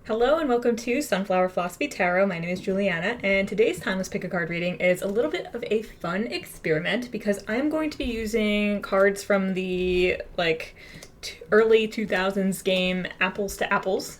Hello and welcome to Sunflower Philosophy Tarot. My name is Juliana, and today's Timeless Pick a Card reading is a little bit of a fun experiment because I'm going to be using cards from the early 2000s game Apples to Apples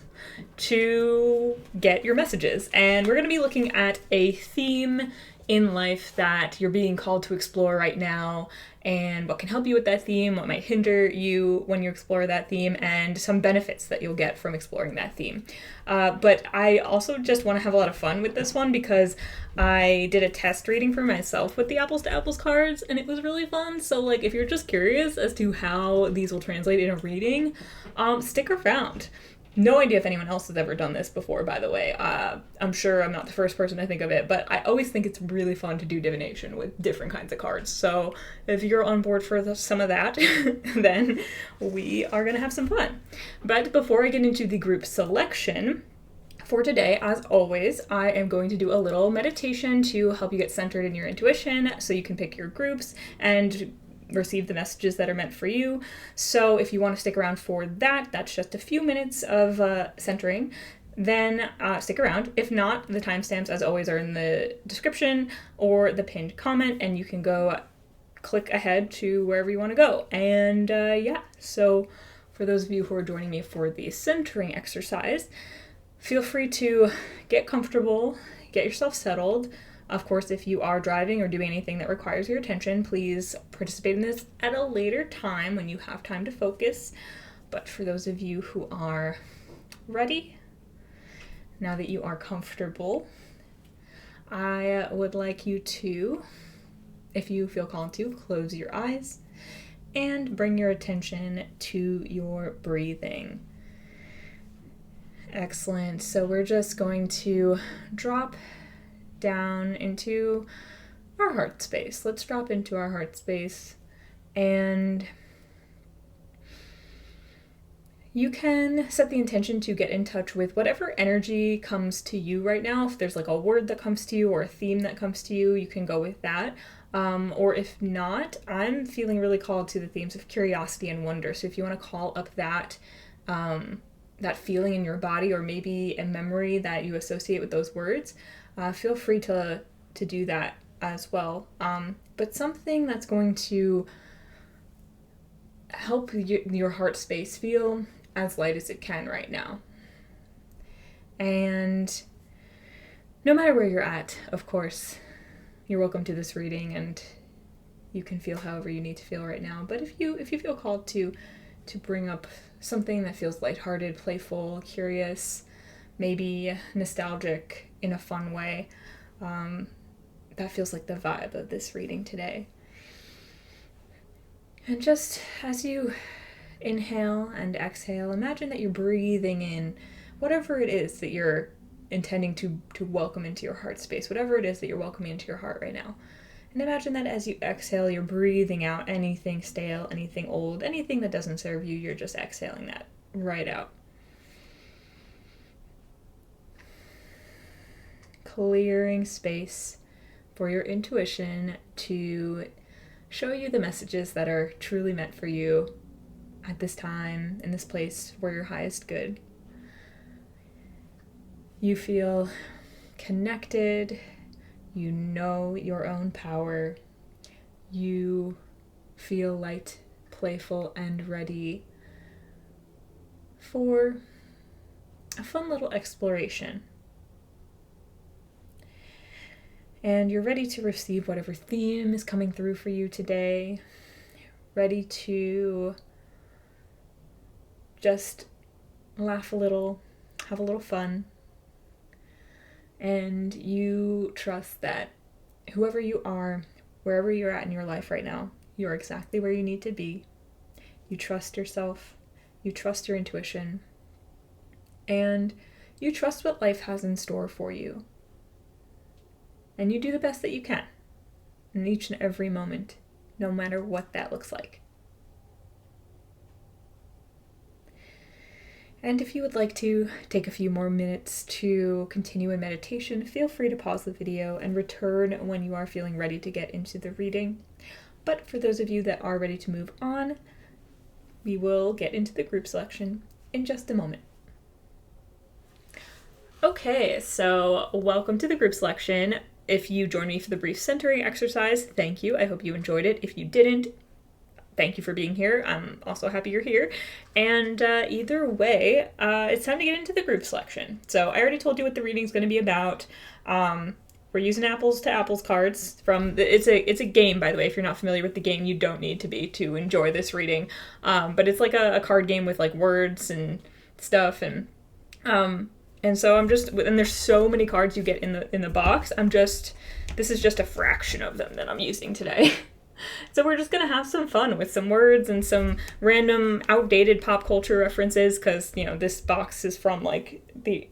to get your messages. And we're going to be looking at a theme in life that you're being called to explore right now, and what can help you with that theme, what might hinder you when you explore that theme, and some benefits that you'll get from exploring that theme. But I also just want to have a lot of fun with this one because I did a test reading for myself with the Apples to Apples cards, and it was really fun. So, if you're just curious as to how these will translate in a reading, stick around. No idea if anyone else has ever done this before, by the way. I'm sure I'm not the first person to think of it, but I always think it's really fun to do divination with different kinds of cards. So if you're on board for some of that, then we are going to have some fun. But before I get into the group selection, for today, as always, I am going to do a little meditation to help you get centered in your intuition so you can pick your groups and receive the messages that are meant for you. So if you want to stick around for that, that's just a few minutes of centering, then stick around. If not, the timestamps, as always, are in the description or the pinned comment, and you can go click ahead to wherever you want to go. And so for those of you who are joining me for the centering exercise, feel free to get comfortable, get yourself settled. Of course, if you are driving or doing anything that requires your attention, please participate in this at a later time when you have time to focus. But for those of you who are ready, now that you are comfortable, I would like you to, if you feel called to, close your eyes and bring your attention to your breathing. Excellent. So we're just going to drop down into our heart space. Let's drop into our heart space, and you can set the intention to get in touch with whatever energy comes to you right now. If there's a word that comes to you or a theme that comes to you, you can go with that. Or if not, I'm feeling really called to the themes of curiosity and wonder. So if you want to call up that feeling in your body, or maybe a memory that you associate with those words, feel free to do that as well. But something that's going to help your heart space feel as light as it can right now. And no matter where you're at, of course, you're welcome to this reading, and you can feel however you need to feel right now. But if you feel called to bring up something that feels lighthearted, playful, curious, maybe nostalgic in a fun way, that feels like the vibe of this reading today. And just as you inhale and exhale, imagine that you're breathing in whatever it is that you're intending to welcome into your heart space, whatever it is that you're welcoming into your heart right now. And imagine that as you exhale, you're breathing out anything stale, anything old, anything that doesn't serve you. You're just exhaling that right out. Clearing space for your intuition to show you the messages that are truly meant for you at this time, in this place, for your highest good. You feel connected. You know your own power. You feel light, playful, and ready for a fun little exploration. And you're ready to receive whatever theme is coming through for you today. Ready to just laugh a little, have a little fun. And you trust that whoever you are, wherever you're at in your life right now, you're exactly where you need to be. You trust yourself, you trust your intuition, and you trust what life has in store for you. And you do the best that you can in each and every moment, no matter what that looks like. And if you would like to take a few more minutes to continue in meditation, feel free to pause the video and return when you are feeling ready to get into the reading. But for those of you that are ready to move on, we will get into the group selection in just a moment. Okay, so welcome to the group selection. If you joined me for the brief centering exercise, thank you. I hope you enjoyed it. If you didn't, thank you for being here. I'm also happy you're here. And either way, it's time to get into the group selection. So I already told you what the reading's going to be about. We're using apples to apples cards from it's a game, by the way. If you're not familiar with the game, you don't need to be to enjoy this reading. But it's like a card game with like words and stuff, and so and there's so many cards you get in the box. This is just a fraction of them that I'm using today. So we're just gonna have some fun with some words and some random outdated pop culture references, because this box is from like the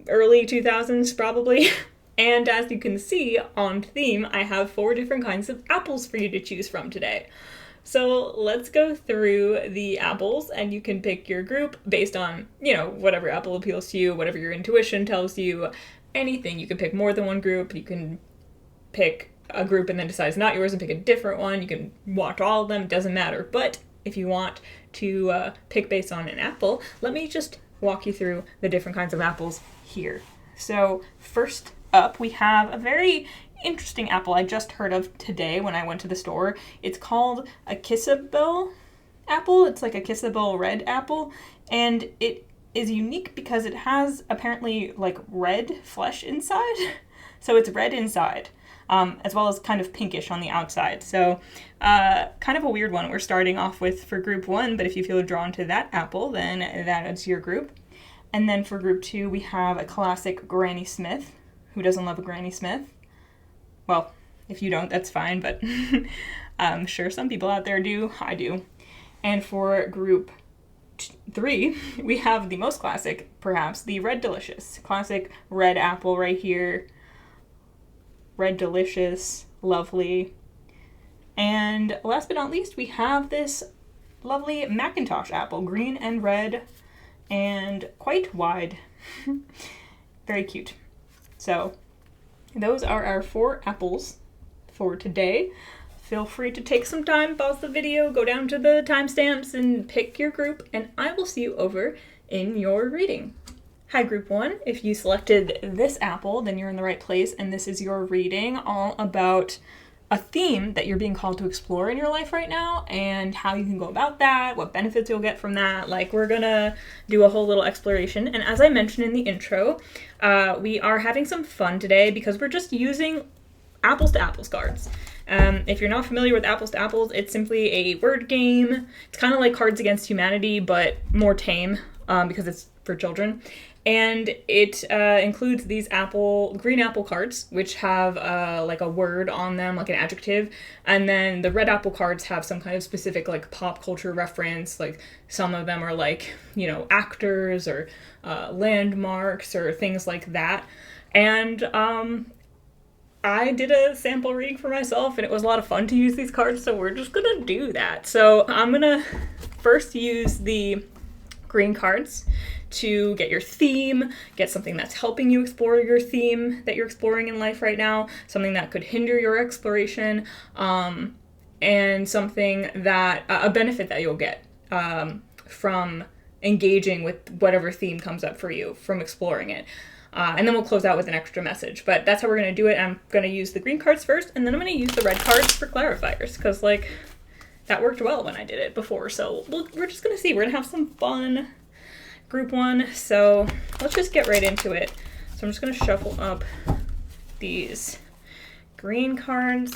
early 2000s probably. And as you can see on theme, I have 4 different kinds of apples for you to choose from today. So let's go through the apples, and you can pick your group based on, whatever apple appeals to you, whatever your intuition tells you, anything. You can pick more than one group. You can pick a group and then decide it's not yours and pick a different one. You can watch all of them, doesn't matter. But if you want to pick based on an apple, let me just walk you through the different kinds of apples here. So first up, we have a very interesting apple I just heard of today when I went to the store. It's called a Kissabel apple. It's like a Kissabel red apple, and it is unique because it has apparently like red flesh inside. So it's red inside, as well as kind of pinkish on the outside. So kind of a weird one we're starting off with for group 1, but if you feel drawn to that apple, then that is your group. And then for group 2, we have a classic Granny Smith. Who doesn't love a Granny Smith? Well, if you don't, that's fine, but I'm sure some people out there do. I do. And for group 3, we have the most classic, perhaps, the Red Delicious. Classic red apple right here. Red Delicious, lovely. And last but not least, we have this lovely McIntosh apple, green and red, and quite wide. Very cute. So those are our 4 apples for today. Feel free to take some time, pause the video, go down to the timestamps and pick your group, and I will see you over in your reading. Hi, group 1. If you selected this apple, then you're in the right place, and this is your reading all about a theme that you're being called to explore in your life right now, and how you can go about that, what benefits you'll get from that. Like, we're gonna do a whole little exploration. And as I mentioned in the intro, we are having some fun today because we're just using apples to apples cards. If you're not familiar with apples to apples, it's simply a word game. It's kind of like Cards Against Humanity, but more tame, because it's for children. And it includes these green apple cards, which have like a word on them, like an adjective. And then the red apple cards have some kind of specific like pop culture reference. Like some of them are like, actors or landmarks or things like that. And I did a sample reading for myself, and it was a lot of fun to use these cards, so we're just gonna do that. So I'm gonna first use the green cards to get your theme, get something that's helping you explore your theme that you're exploring in life right now, something that could hinder your exploration, and something that, a benefit that you'll get from engaging with whatever theme comes up for you from exploring it. And then we'll close out with an extra message. But that's how we're going to do it. I'm going to use the green cards first, and then I'm going to use the red cards for clarifiers, because, that worked well when I did it before. So we're just going to see. We're going to have some fun. Group 1, so let's just get right into it. So I'm just going to shuffle up these green cards.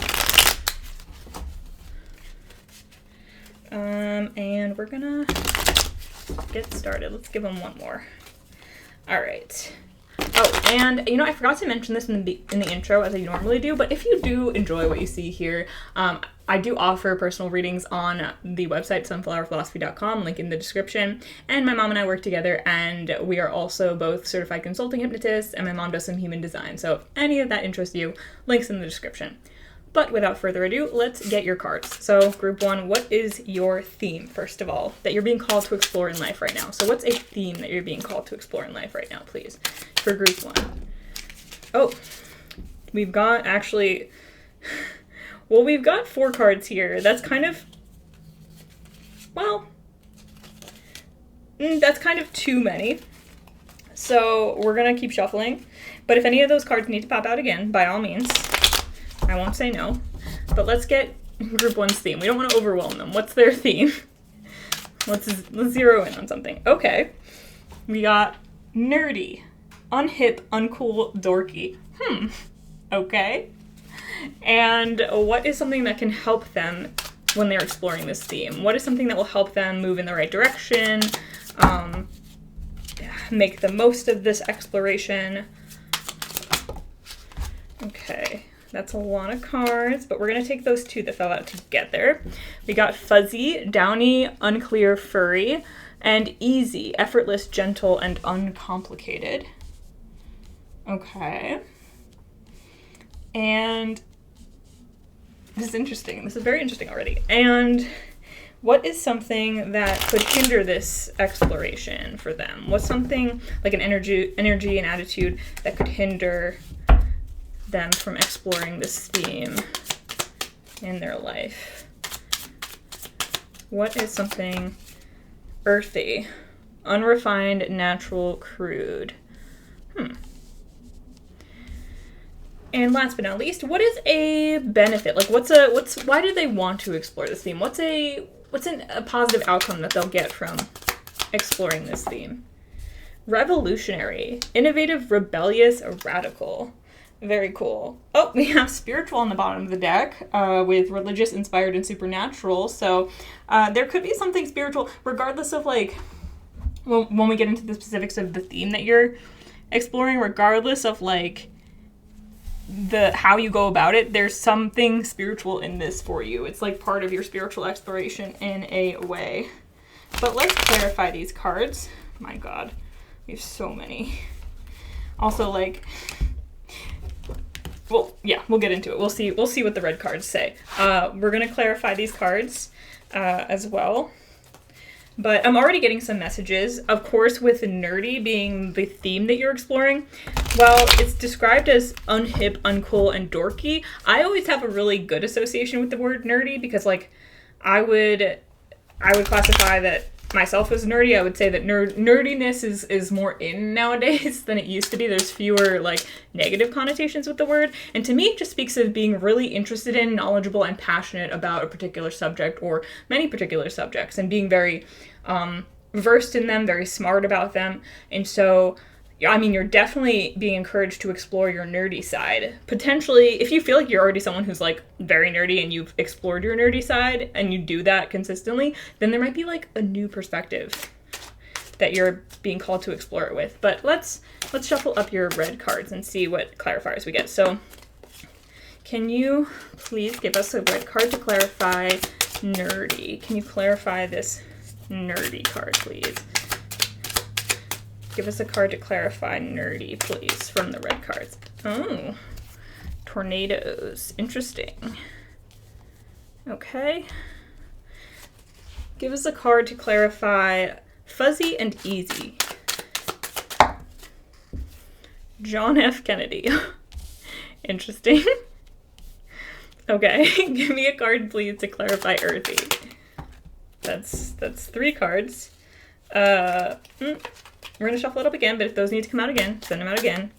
And we're going to get started. Let's give them one more. All right. Oh, and I forgot to mention this in the intro, as I normally do, but if you do enjoy what you see here, I do offer personal readings on the website sunflowerphilosophy.com, link in the description, and my mom and I work together, and we are also both certified consulting hypnotists, and my mom does some human design, so if any of that interests you, links in the description. But without further ado, let's get your cards. So group 1, what is your theme, first of all, that you're being called to explore in life right now? So what's a theme that you're being called to explore in life right now, please, for group 1? Oh, we've got actually... Well, we've got 4 cards here. That's kind of... Well... that's kind of too many. So we're gonna keep shuffling, but if any of those cards need to pop out again, by all means, I won't say no. But let's get group one's theme. We don't want to overwhelm them. What's their theme? Let's zero in on something. Okay, we got nerdy, unhip, uncool, dorky. Okay. And what is something that can help them when they're exploring this theme? What is something that will help them move in the right direction, make the most of this exploration? Okay, that's a lot of cards, but we're going to take those two that fell out together. We got fuzzy, downy, unclear, furry, and easy, effortless, gentle, and uncomplicated. Okay. And this is interesting. This is very interesting already. And what is something that could hinder this exploration for them? What's something like an energy and attitude that could hinder them from exploring this theme in their life? What is something earthy, unrefined, natural, crude? And last but not least, what is a benefit? Like, why do they want to explore this theme? What's a positive outcome that they'll get from exploring this theme? Revolutionary, innovative, rebellious, radical. Very cool. Oh, we have spiritual on the bottom of the deck, with religious, inspired, and supernatural. So there could be something spiritual, regardless of like, when we get into the specifics of the theme that you're exploring, regardless of like how you go about it, there's something spiritual in this for you. It's like part of your spiritual exploration in a way. But let's clarify these cards. My God, we have so many. Also, like, well, yeah, we'll get into it. We'll see what the red cards say. We're gonna clarify these cards as well. But I'm already getting some messages, of course, with nerdy being the theme that you're exploring. Well, it's described as unhip, uncool, and dorky. I always have a really good association with the word nerdy because, like, I would classify that myself as nerdy. I would say that nerdiness is more in nowadays than it used to be. There's fewer, like, negative connotations with the word. And to me, it just speaks of being really interested in, knowledgeable, and passionate about a particular subject or many particular subjects and being very versed in them, very smart about them. And so, I mean, you're definitely being encouraged to explore your nerdy side. Potentially, if you feel like you're already someone who's like very nerdy and you've explored your nerdy side and you do that consistently, then there might be like a new perspective that you're being called to explore it with. But let's shuffle up your red cards and see what clarifiers we get. So can you please give us a red card to clarify nerdy? Can you clarify this nerdy card, please? Give us a card to clarify nerdy, please, from the red cards. Oh, tornadoes. Interesting. Okay. Give us a card to clarify fuzzy and easy. John F. Kennedy. Interesting. Okay, give me a card, please, to clarify earthy. That's 3 cards. We're gonna shuffle it up again, but if those need to come out again, send them out again.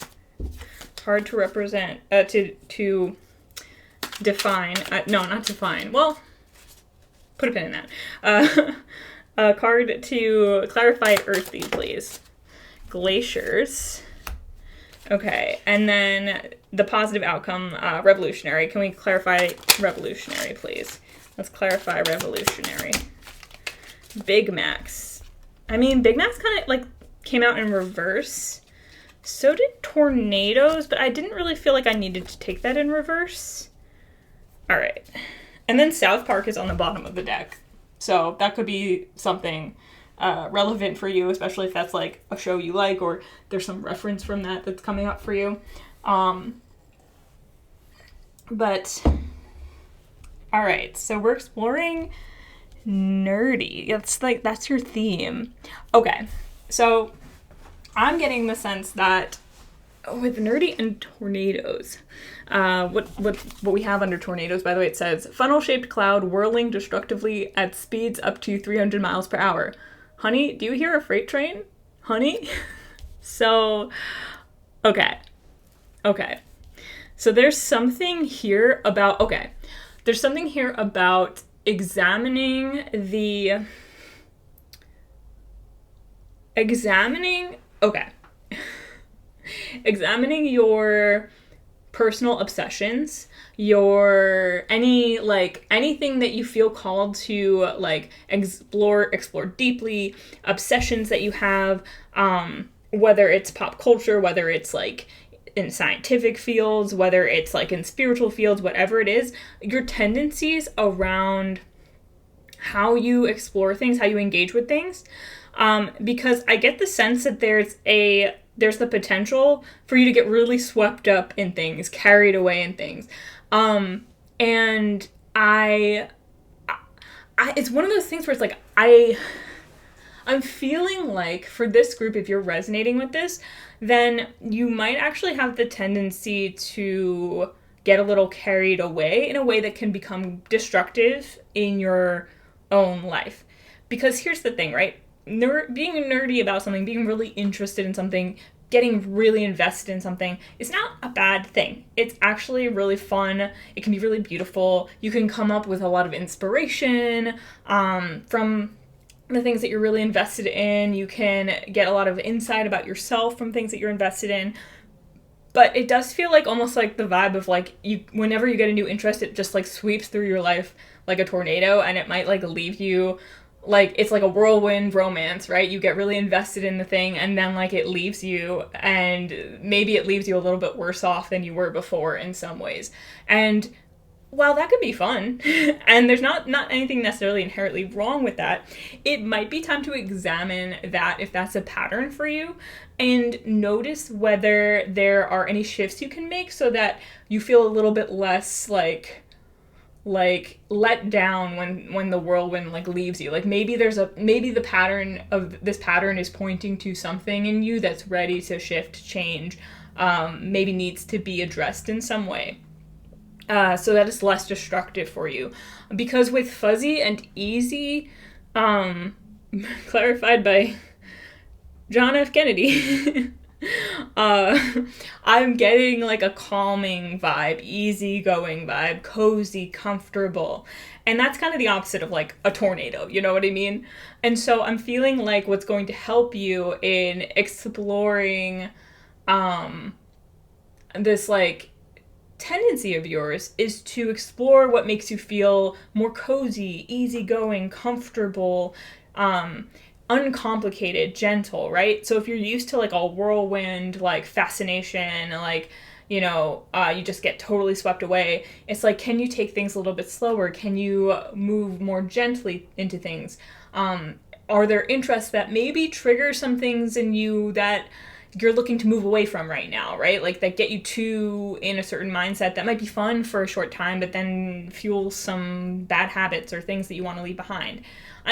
Hard to represent, to define, no, not define, well, put a pin in that. A card to clarify earthy, please. Glaciers. Okay, and then the positive outcome, revolutionary. Can we clarify revolutionary, please? Let's clarify revolutionary. Big Macs. I mean, Big Macs kind of, like, came out in reverse. So did tornadoes, but I didn't really feel like I needed to take that in reverse. All right. And then South Park is on the bottom of the deck. So that could be something relevant for you, especially if that's like a show you like or there's some reference from that that's coming up for you. But, all right. So we're exploring nerdy. That's your theme. Okay. So I'm getting the sense that with nerdy and tornadoes, what we have under tornadoes, by the way, it says funnel-shaped cloud whirling destructively at speeds up to 300 miles per hour. Honey, do you hear a freight train? Honey? So, okay. Okay. So there's something here about examining, okay. Examining your personal obsessions, your anything that you feel called to like explore deeply, obsessions that you have, whether it's pop culture, whether it's like in scientific fields, whether it's like in spiritual fields, whatever it is, your tendencies around how you explore things, how you engage with things. Because I get the sense that there's the potential for you to get really swept up in things, carried away in things. And it's one of those things where it's like, I'm feeling like for this group, if you're resonating with this, then you might actually have the tendency to get a little carried away in a way that can become destructive in your own life. Because here's the thing, right? Being nerdy about something, being really interested in something, getting really invested in something is not a bad thing. It's actually really fun. It can be really beautiful. You can come up with a lot of inspiration from the things that you're really invested in. You can get a lot of insight about yourself from things that you're invested in. But it does feel like almost like the vibe of like whenever you get a new interest, it just like sweeps through your life like a tornado, and it might like leave you like it's like a whirlwind romance, right? You get really invested in the thing and then like it leaves you, and maybe it leaves you a little bit worse off than you were before in some ways. And while that could be fun, and there's not anything necessarily inherently wrong with that, it might be time to examine that if that's a pattern for you, and notice whether there are any shifts you can make so that you feel a little bit less like let down when the whirlwind like leaves you. Like maybe the pattern of this pattern is pointing to something in you that's ready to shift, change, maybe needs to be addressed in some way. So that it's less destructive for you. Because with fuzzy and easy, clarified by John F. Kennedy, I'm getting like a calming vibe, easygoing vibe, cozy, comfortable. And that's kind of the opposite of like a tornado, you know what I mean? And so I'm feeling like what's going to help you in exploring this like tendency of yours is to explore what makes you feel more cozy, easygoing, comfortable, uncomplicated, gentle, right? So if you're used to like a whirlwind, like fascination, like, you know, you just get totally swept away. It's like, can you take things a little bit slower? Can you move more gently into things? Are there interests that maybe trigger some things in you that you're looking to move away from right now, right? Like that get you too in a certain mindset that might be fun for a short time, but then fuels some bad habits or things that you want to leave behind.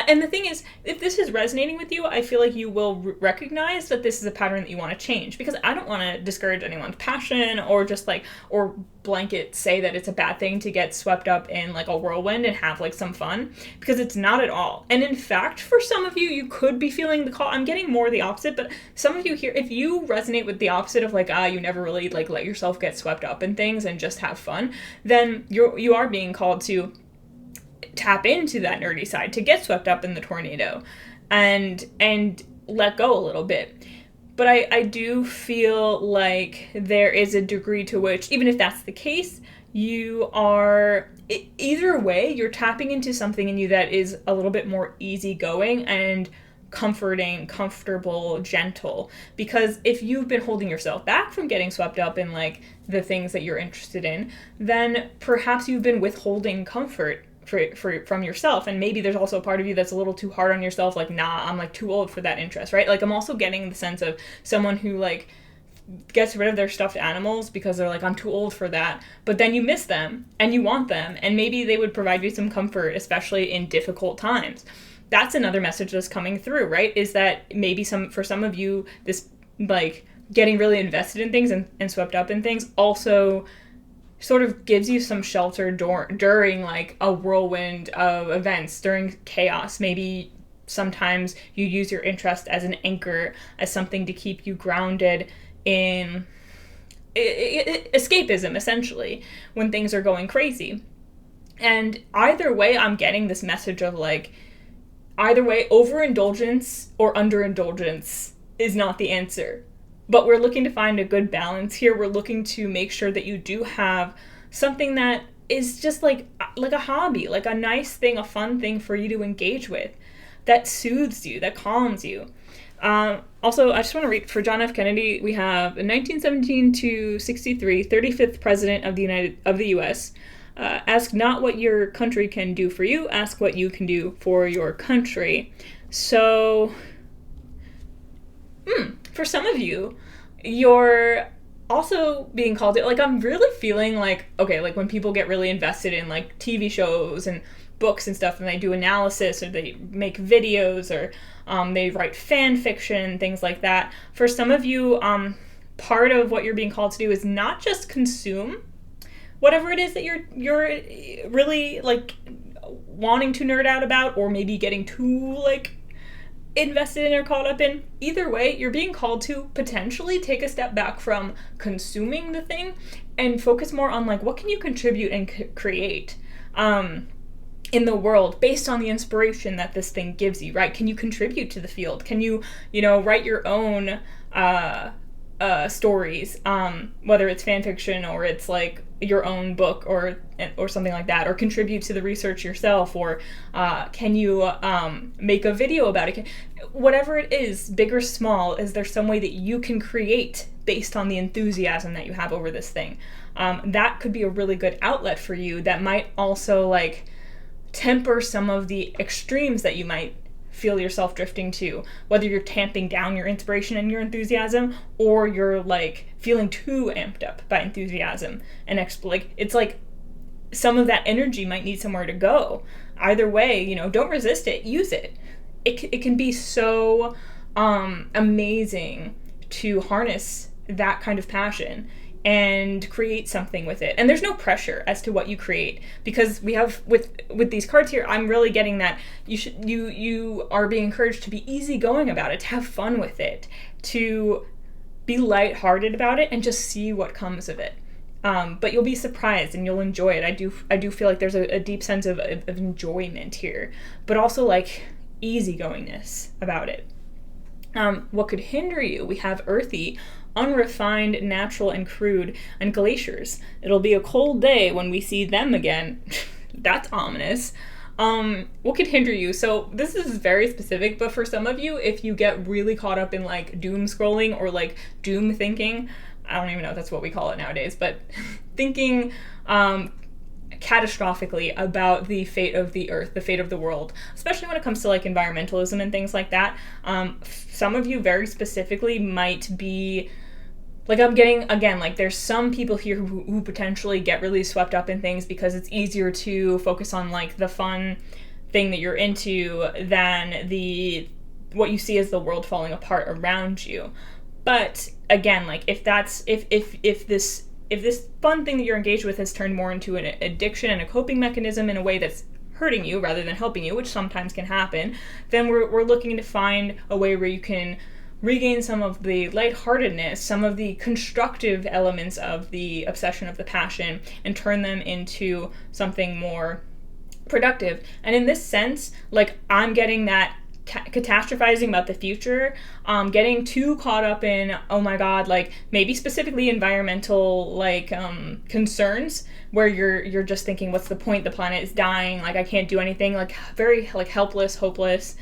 And the thing is, if this is resonating with you, I feel like you will recognize that this is a pattern that you want to change, because I don't want to discourage anyone's passion or just like, or blanket say that it's a bad thing to get swept up in like a whirlwind and have like some fun, because it's not at all. And in fact, for some of you, you could be feeling the call. I'm getting more the opposite, but some of you here, if you resonate with the opposite of like, you never really like let yourself get swept up in things and just have fun, then you are being called to tap into that nerdy side, to get swept up in the tornado and let go a little bit. But I do feel like there is a degree to which, even if that's the case, you are, either way, you're tapping into something in you that is a little bit more easygoing and comforting, comfortable, gentle. Because if you've been holding yourself back from getting swept up in like the things that you're interested in, then perhaps you've been withholding comfort from yourself, and maybe there's also a part of you that's a little too hard on yourself, like, nah, I'm like too old for that interest, right? Like I'm also getting the sense of someone who like gets rid of their stuffed animals because they're like, I'm too old for that, but then you miss them and you want them, and maybe they would provide you some comfort, especially in difficult times. That's another message that's coming through, right? Is that maybe for some of you, this like getting really invested in things and swept up in things also sort of gives you some shelter during like a whirlwind of events, during chaos. Maybe sometimes you use your interest as an anchor, as something to keep you grounded in escapism, essentially, when things are going crazy. And either way, I'm getting this message of like, either way, overindulgence or underindulgence is not the answer. But we're looking to find a good balance here. We're looking to make sure that you do have something that is just like a hobby, like a nice thing, a fun thing for you to engage with, that soothes you, that calms you. Also, I just want to read, for John F. Kennedy, we have in 1917 to 63, 35th President of the U.S., ask not what your country can do for you, ask what you can do for your country. So, for some of you, you're also being called it, like, I'm really feeling like, okay, like when people get really invested in like TV shows and books and stuff, and they do analysis, or they make videos, or they write fan fiction, things like that. For some of you, part of what you're being called to do is not just consume whatever it is that you're really like wanting to nerd out about, or maybe getting too like invested in or caught up in. Either way, you're being called to potentially take a step back from consuming the thing and focus more on like, what can you contribute and create in the world based on the inspiration that this thing gives you, right? Can you contribute to the field? Can you write your own stories, whether it's fan fiction or it's like your own book or something like that, or contribute to the research yourself, or can you make a video about it? Whatever it is, big or small, is there some way that you can create based on the enthusiasm that you have over this thing? That could be a really good outlet for you that might also like temper some of the extremes that you might feel yourself drifting to, whether you're tamping down your inspiration and your enthusiasm, or you're like feeling too amped up by enthusiasm and like it's like some of that energy might need somewhere to go. Either way, don't resist it, use it. It can be so amazing to harness that kind of passion and create something with it. And there's no pressure as to what you create, because we have with these cards here, I'm really getting that you are being encouraged to be easygoing about it, to have fun with it, to be lighthearted about it, and just see what comes of it. But you'll be surprised and you'll enjoy it. I do feel like there's a deep sense of enjoyment here, but also like easygoingness about it. What could hinder you? We have earthy, unrefined, natural, and crude, and glaciers. It'll be a cold day when we see them again. That's ominous. What could hinder you? So this is very specific, but for some of you, if you get really caught up in like doom scrolling or like doom thinking, I don't even know if that's what we call it nowadays, but thinking catastrophically about the fate of the earth, the fate of the world, especially when it comes to like environmentalism and things like that. Some of you very specifically might be like, I'm getting, again, like there's some people here who potentially get really swept up in things because it's easier to focus on like the fun thing that you're into than what you see as the world falling apart around you. But again, like if this fun thing that you're engaged with has turned more into an addiction and a coping mechanism in a way that's hurting you rather than helping you, which sometimes can happen, then we're looking to find a way where you can regain some of the lightheartedness, some of the constructive elements of the obsession, of the passion, and turn them into something more productive. And in this sense, like I'm getting that catastrophizing about the future, getting too caught up in, oh my god, like maybe specifically environmental like concerns, where you're just thinking, what's the point, the planet is dying, like I can't do anything, like very like helpless, hopeless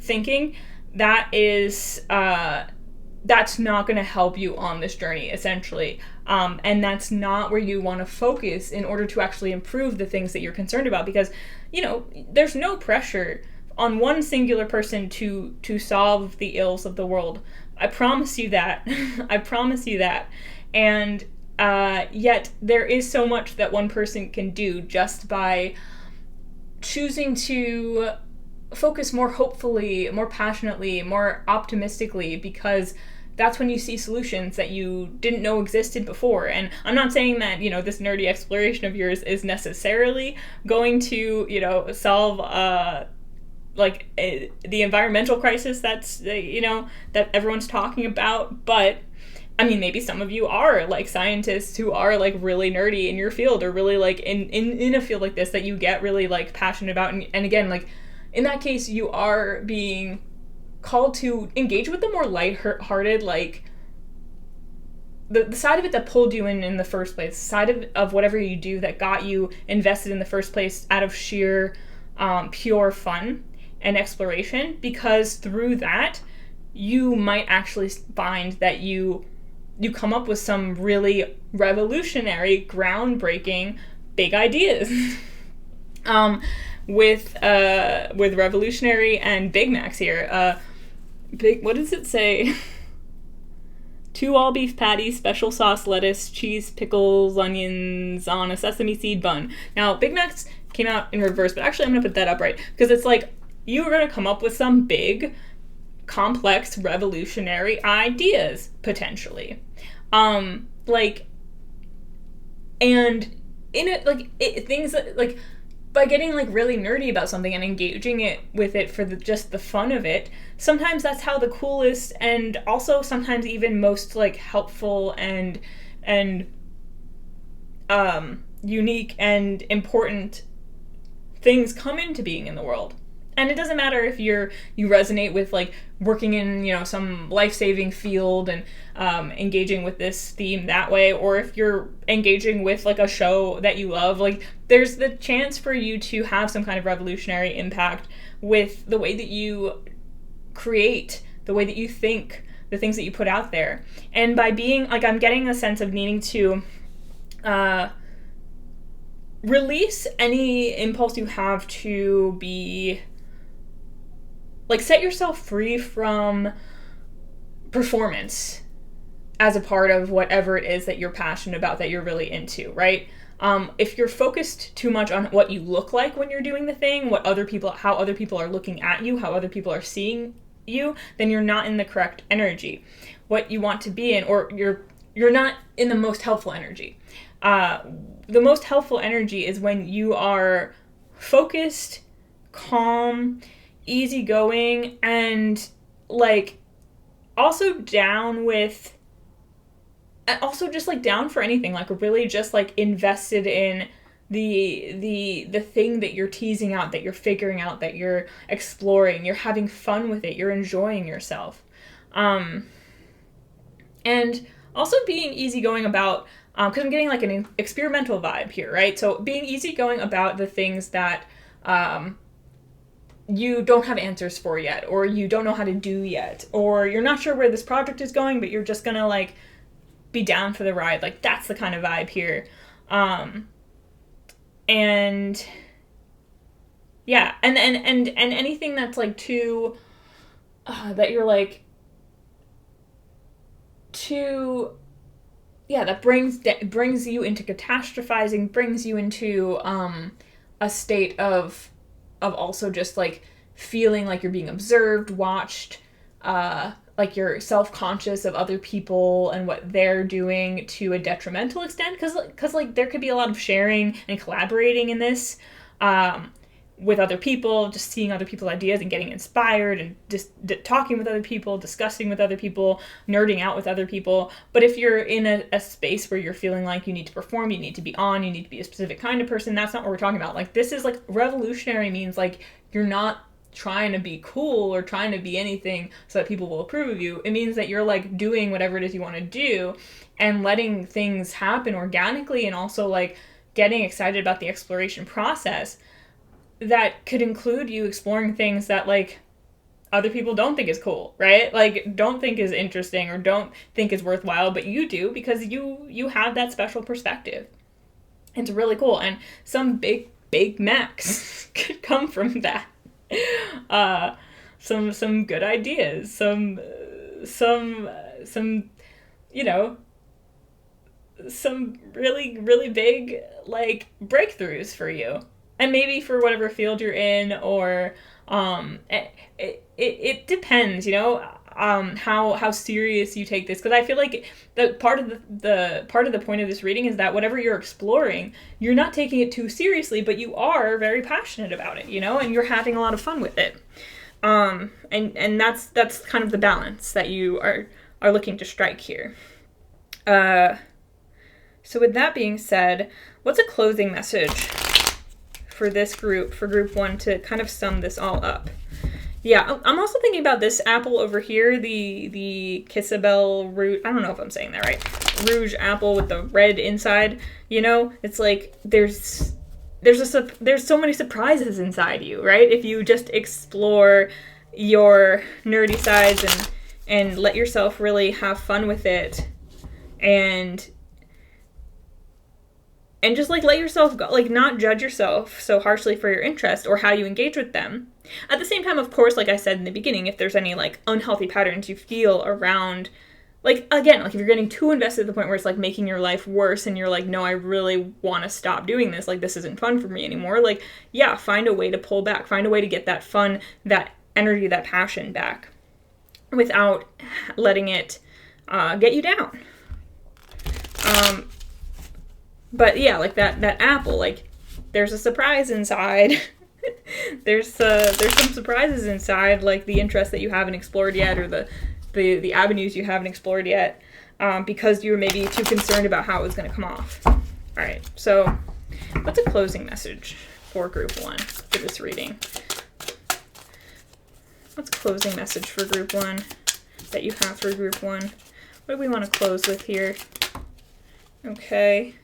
thinking. That is that's not going to help you on this journey, essentially. And that's not where you want to focus in order to actually improve the things that you're concerned about, because there's no pressure on one singular person to solve the ills of the world. I promise you that. I promise you that. And yet there is so much that one person can do just by choosing to focus more hopefully, more passionately, more optimistically, because that's when you see solutions that you didn't know existed before. And I'm not saying that, this nerdy exploration of yours is necessarily going to, solve the environmental crisis that's that everyone's talking about. But I mean, maybe some of you are like scientists who are like really nerdy in your field, or really like in a field like this that you get really like passionate about. And again, like in that case, you are being called to engage with the more light-hearted, like the side of it that pulled you in the first place, the side of whatever you do that got you invested in the first place out of sheer pure fun and exploration, because through that you might actually find that you come up with some really revolutionary, groundbreaking, big ideas. With revolutionary and Big Macs here. What does it say? 2 all beef patties, special sauce, lettuce, cheese, pickles, onions on a sesame seed bun. Now, Big Macs came out in reverse, but actually I'm going to put that up right, because it's like you are going to come up with some big, complex, revolutionary ideas, potentially. And in it, like, things that, like, by getting like really nerdy about something and engaging it with it for just the fun of it, sometimes that's how the coolest and also sometimes even most like helpful and unique and important things come into being in the world. And it doesn't matter if you resonate with like working in some life-saving field and engaging with this theme that way, or if you're engaging with like a show that you love. Like there's the chance for you to have some kind of revolutionary impact with the way that you create, the way that you think, the things that you put out there. And by being like, I'm getting a sense of needing to release any impulse you have to be like, set yourself free from performance as a part of whatever it is that you're passionate about, that you're really into, right? If you're focused too much on what you look like when you're doing the thing, how other people are looking at you, how other people are seeing you, then you're not in the correct energy. What you want to be in, or you're not in the most helpful energy. The most helpful energy is when you are focused, calm, easygoing, and like also down for anything, like really just like invested in the thing that you're teasing out, that you're figuring out, that you're exploring, you're having fun with it, you're enjoying yourself. And also being easygoing about, because I'm getting like an experimental vibe here, right? So being easygoing about the things that you don't have answers for yet, or you don't know how to do yet, or you're not sure where this project is going, but you're just gonna like be down for the ride. Like that's the kind of vibe here. And yeah, and anything that's like too that you're like too, yeah, that brings you into catastrophizing, brings you into a state of also just like feeling like you're being observed, watched, like you're self-conscious of other people and what they're doing to a detrimental extent, because like there could be a lot of sharing and collaborating in this with other people, just seeing other people's ideas and getting inspired, and just talking with other people, discussing with other people, nerding out with other people. But if you're in a space where you're feeling like you need to perform, you need to be on, you need to be a specific kind of person, that's not what we're talking about. Like this is like revolutionary means like you're not trying to be cool or trying to be anything so that people will approve of you. It means that you're like doing whatever it is you want to do and letting things happen organically, and also like getting excited about the exploration process. That could include you exploring things that like other people don't think is cool, right? Like don't think is interesting or don't think is worthwhile, but you do, because you have that special perspective. It's really cool, and some big Macs could come from that. Some good ideas, some some really big like breakthroughs for you. And maybe for whatever field you're in, or it depends, how serious you take this, because I feel like the part of the point of this reading is that whatever you're exploring, you're not taking it too seriously, but you are very passionate about it, and you're having a lot of fun with it. And that's kind of the balance that you are looking to strike here. So with that being said, what's a closing message for this group, for group 1, to kind of sum this all up? Yeah, I'm also thinking about this apple over here, the Kissabel Rouge. I don't know if I'm saying that right. Rouge apple with the red inside. It's like there's so many surprises inside you, right? If you just explore your nerdy sides and let yourself really have fun with it, and just like let yourself go, like not judge yourself so harshly for your interest or how you engage with them. At the same time, of course, like I said in the beginning, if there's any like unhealthy patterns you feel around, like again, like if you're getting too invested to the point where it's like making your life worse and you're like, no, I really want to stop doing this, like this isn't fun for me anymore, like yeah, find a way to pull back, find a way to get that fun, that energy, that passion back without letting it get you down. But yeah, like that apple, like there's a surprise inside. there's some surprises inside, like the interests that you haven't explored yet, or the avenues you haven't explored yet, because you're maybe too concerned about how it was going to come off. All right, so what's a closing message for group 1 for this reading? What's a closing message for group 1 that you have for group 1? What do we want to close with here? Okay.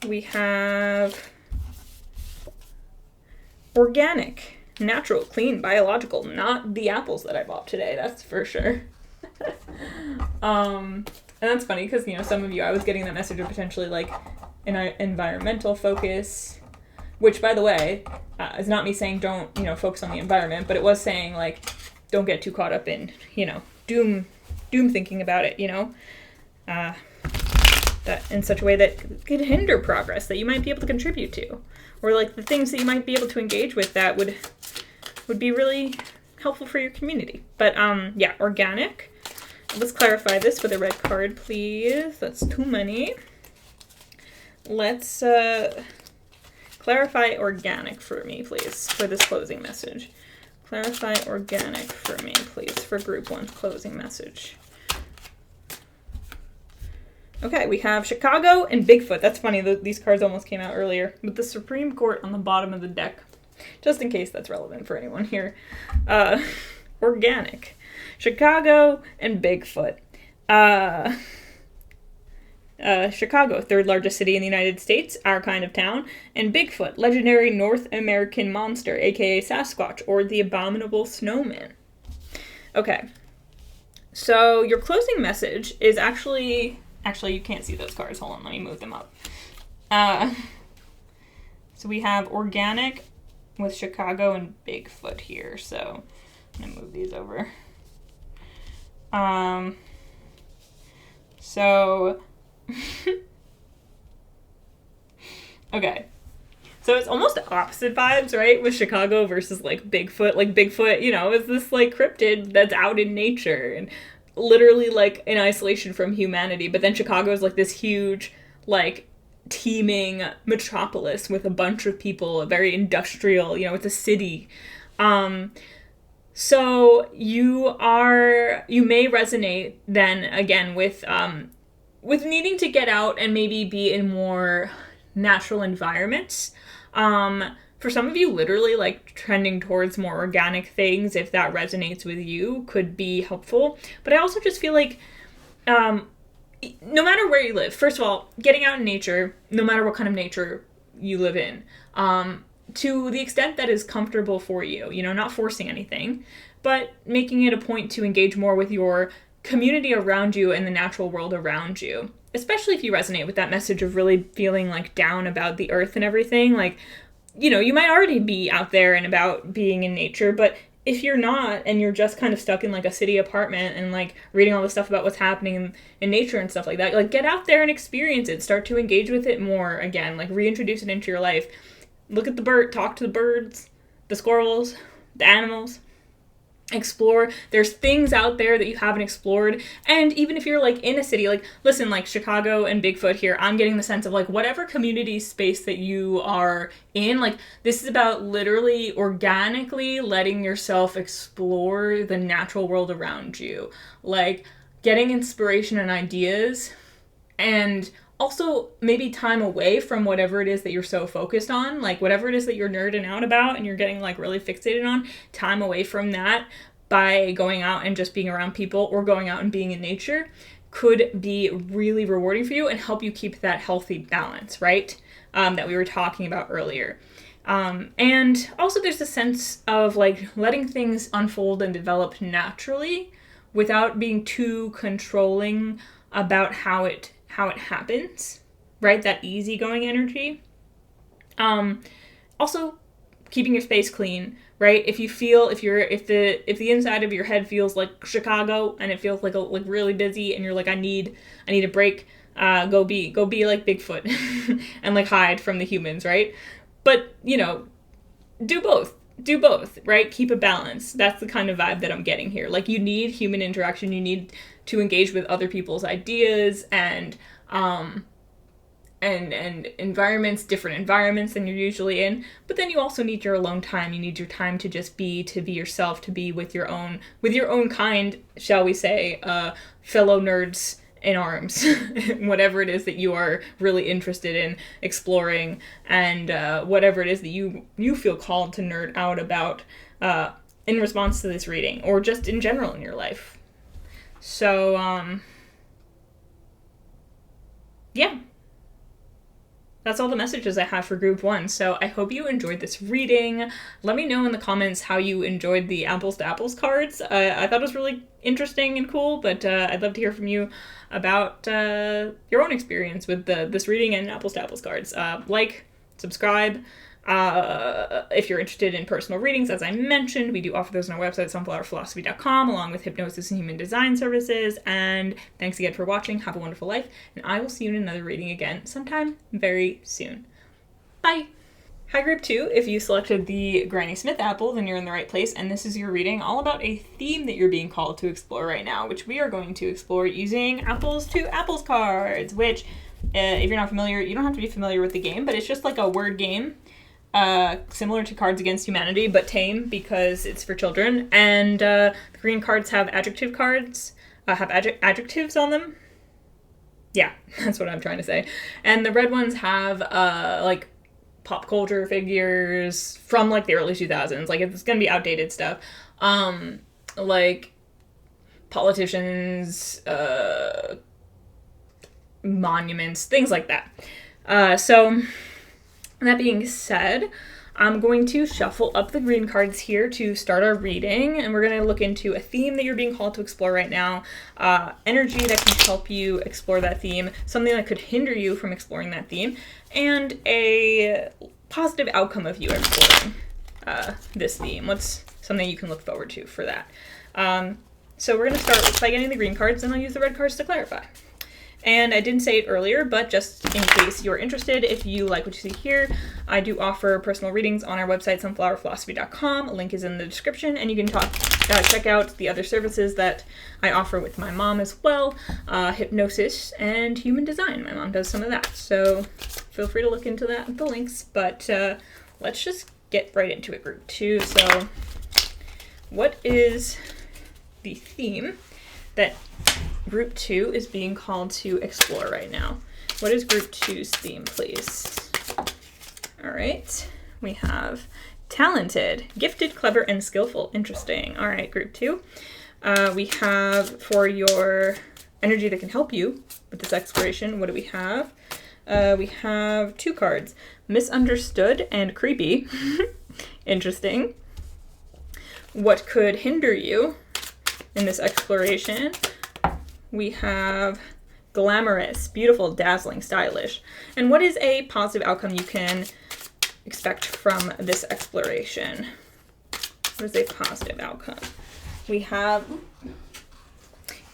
We have organic, natural, clean, biological, not the apples that I bought today, that's for sure. And that's funny because, some of you, I was getting that message of potentially like an environmental focus, which, by the way, is not me saying don't, focus on the environment, but it was saying like, don't get too caught up in, doom thinking about it, that in such a way that could hinder progress that you might be able to contribute to, or like the things that you might be able to engage with that would be really helpful for your community. But yeah, organic. Let's clarify this with a red card, please. That's too many. Let's clarify organic for me, please, for this closing message. Clarify organic for me, please, for group 1's closing message. Okay, we have Chicago and Bigfoot. That's funny, these cards almost came out earlier. With the Supreme Court on the bottom of the deck, just in case that's relevant for anyone here. Organic. Chicago and Bigfoot. Chicago, third largest city in the United States, our kind of town. And Bigfoot, legendary North American monster, aka Sasquatch, or the abominable snowman. Okay, so your closing message is actually, you can't see those cards. Hold on, let me move them up. So we have organic with Chicago and Bigfoot here. So I'm going to move these over. So, okay. So it's almost opposite vibes, right? With Chicago versus like Bigfoot. Like Bigfoot, is this like cryptid that's out in nature and literally like in isolation from humanity. But then Chicago is like this huge, like teeming metropolis with a bunch of people, very industrial, it's a city. So you may resonate then again with needing to get out and maybe be in more natural environments. For some of you, literally like trending towards more organic things, if that resonates with you, could be helpful. But I also just feel like no matter where you live, first of all, getting out in nature, no matter what kind of nature you live in, to the extent that is comfortable for you, not forcing anything, but making it a point to engage more with your community around you and the natural world around you, especially if you resonate with that message of really feeling like down about the earth and everything. Like, you might already be out there and about being in nature, but if you're not and you're just kind of stuck in like a city apartment and like reading all the stuff about what's happening in nature and stuff like that, like get out there and experience it, start to engage with it more again, like reintroduce it into your life. Look at the bird, talk to the birds, the squirrels, the animals. explore. There's things out there that you haven't explored. And even if you're like in a city, like listen, like Chicago and Bigfoot here, I'm getting the sense of like whatever community space that you are in, like this is about literally organically letting yourself explore the natural world around you, like getting inspiration and ideas, and also maybe time away from whatever it is that you're so focused on, like whatever it is that you're nerding out about and you're getting like really fixated on, time away from that by going out and just being around people or going out and being in nature could be really rewarding for you and help you keep that healthy balance, right? That we were talking about earlier. And also there's a sense of like letting things unfold and develop naturally without being too controlling about how it happens, right? That easygoing energy. Also keeping your space clean, right? If the inside of your head feels like Chicago and it feels like really busy and you're like, I need a break, go be like Bigfoot and like hide from the humans, right? But, you know, do both, right? Keep a balance. That's the kind of vibe that I'm getting here. Like you need human interaction. You need to engage with other people's ideas and environments, different environments than you're usually in. But then you also need your alone time. You need your time to just be yourself, to be with your own kind, shall we say, fellow nerds in arms, whatever it is that you are really interested in exploring, and whatever it is that you feel called to nerd out about in response to this reading, or just in general in your life. So, yeah. That's all the messages I have for group 1. So I hope you enjoyed this reading. Let me know in the comments how you enjoyed the apples to apples cards. I thought it was really interesting and cool, but I'd love to hear from you about your own experience with this reading and apples to apples cards. Like, subscribe. If you're interested in personal readings, as I mentioned, we do offer those on our website, sunflowerphilosophy.com, along with hypnosis and human design services. And thanks again for watching. Have a wonderful life, and I will see you in another reading again sometime very soon. Bye! Hi Group 2, if you selected the Granny Smith apple, then you're in the right place, and this is your reading all about a theme that you're being called to explore right now, which we are going to explore using apples to apples cards, which, if you're not familiar, you don't have to be familiar with the game, but it's just like a word game. Similar to Cards Against Humanity, but tame because it's for children. And the green cards have adjective cards, have adjectives on them. Yeah, that's what I'm trying to say. And the red ones have like pop culture figures from like the early 2000s. Like it's gonna be outdated stuff. Like politicians, monuments, things like that. So that being said, I'm going to shuffle up the green cards here to start our reading, and we're going to look into a theme that you're being called to explore right now, energy that can help you explore that theme, something that could hinder you from exploring that theme, and a positive outcome of you exploring this theme. What's something you can look forward to for that? So we're going to start by getting the green cards, and I'll use the red cards to clarify. And I didn't say it earlier, but just in case you're interested, if you like what you see here, I do offer personal readings on our website, sunflowerphilosophy.com. A link is in the description, and you can check out the other services that I offer with my mom as well, hypnosis and human design. My mom does some of that, so feel free to look into that, the links, but let's just get right into it, Group 2. So what is the theme that Group 2 is being called to explore right now? What is Group 2's theme, please? All right, we have talented, gifted, clever, and skillful. Interesting. All right, Group 2. We have for your energy that can help you with this exploration, what do we have? We have 2 cards, misunderstood and creepy. Interesting. What could hinder you in this exploration? We have glamorous, beautiful, dazzling, stylish. And what is a positive outcome you can expect from this exploration? What is a positive outcome? We have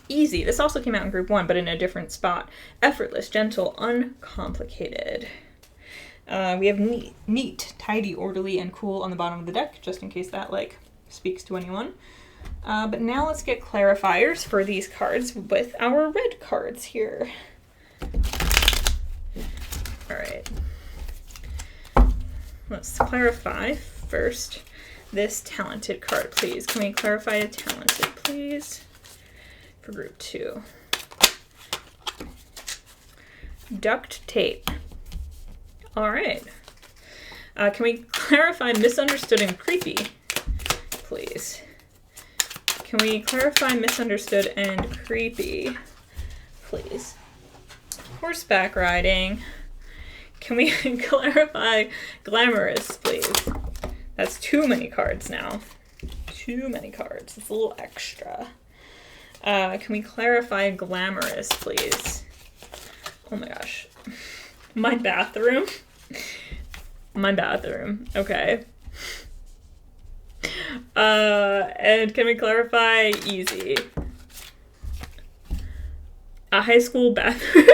easy. This also came out in Group 1, but in a different spot. Effortless, gentle, uncomplicated. We have neat, tidy, orderly, and cool on the bottom of the deck, just in case that, like, speaks to anyone. But now let's get clarifiers for these cards with our red cards here. All right. Let's clarify first this talented card, please. Can we clarify a talented, please, for group 2? Duct tape. All right. Can we clarify misunderstood and creepy, please? Can we clarify misunderstood and creepy, please? Horseback riding. Can we clarify glamorous, please? That's too many cards now. Too many cards. It's a little extra. Can we clarify glamorous, please? Oh my gosh. My bathroom. My bathroom. Okay. And can we clarify easy? A high school bathroom.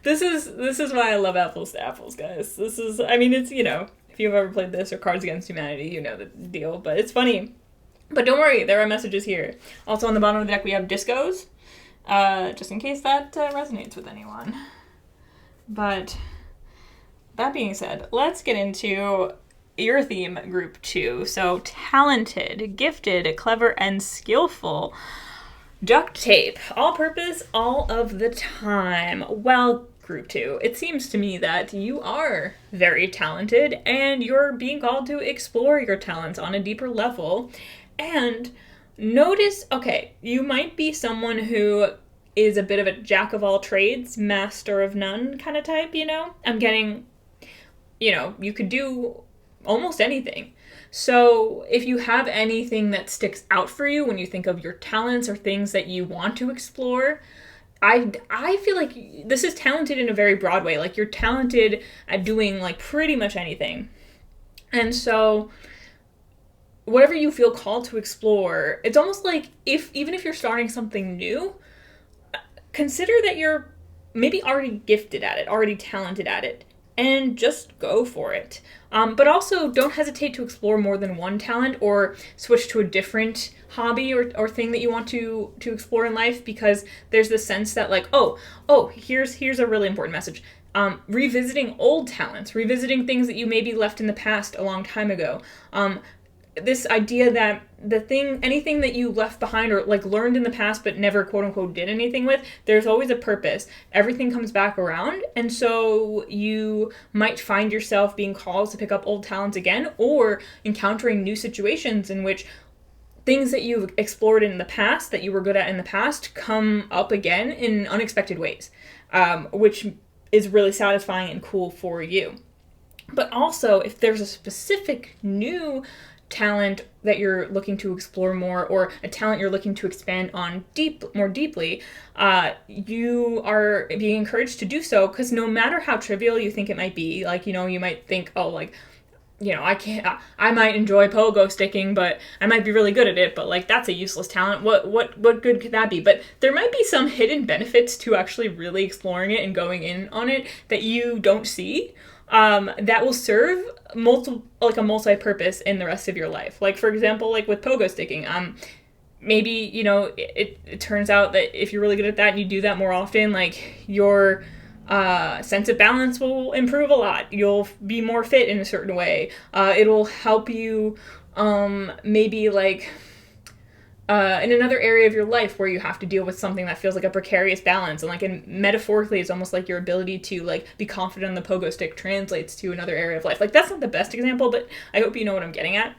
This is why I love apples to apples, guys. This is, I mean, it's, you know, if you've ever played this or Cards Against Humanity, you know the deal, but it's funny. But don't worry, there are messages here. Also on the bottom of the deck we have discos, just in case that resonates with anyone. But that being said, let's get into your theme, group 2. So talented, gifted, clever, and skillful. Duct tape, all purpose, all of the time. Well, group 2, it seems to me that you are very talented and you're being called to explore your talents on a deeper level. And notice, okay, you might be someone who is a bit of a jack of all trades, master of none kind of type, you know? I'm getting, you know, you could do almost anything. So if you have anything that sticks out for you when you think of your talents or things that you want to explore, I feel like this is talented in a very broad way. Like, you're talented at doing like pretty much anything. And so whatever you feel called to explore, it's almost like even if you're starting something new, consider that you're maybe already gifted at it, already talented at it, and just go for it. But also don't hesitate to explore more than one talent or switch to a different hobby or thing that you want to explore in life, because there's this sense that like, here's a really important message. Revisiting old talents, revisiting things that you maybe left in the past a long time ago. This idea that anything that you left behind or like learned in the past but never quote unquote did anything with, there's always a purpose. Everything comes back around, and so you might find yourself being called to pick up old talents again, or encountering new situations in which things that you've explored in the past, that you were good at in the past, come up again in unexpected ways, which is really satisfying and cool for you. But also, if there's a specific new talent that you're looking to explore more, or a talent you're looking to expand on more deeply, you are being encouraged to do so, because no matter how trivial you think it might be, like, you know, you might think, oh, like, you know, I might enjoy pogo sticking, but I might be really good at it, but like, that's a useless talent. What good could that be? But there might be some hidden benefits to actually really exploring it and going in on it that you don't see, that will serve a multi-purpose in the rest of your life. Like, for example, like with pogo sticking, maybe, you know, it turns out that if you're really good at that and you do that more often, like, your sense of balance will improve a lot. You'll be more fit in a certain way. It'll help you maybe like in another area of your life where you have to deal with something that feels like a precarious balance, and like, metaphorically, it's almost like your ability to like be confident on the pogo stick translates to another area of life. Like, that's not the best example, but I hope you know what I'm getting at.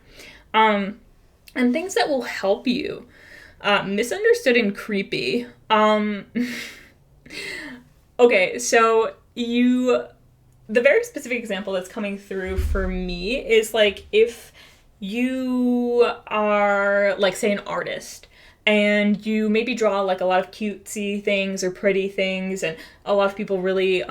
And things that will help you. Misunderstood and creepy. Okay, so the very specific example that's coming through for me is like, if you are, like, say, an artist, and you maybe draw like a lot of cutesy things or pretty things, and a lot of people really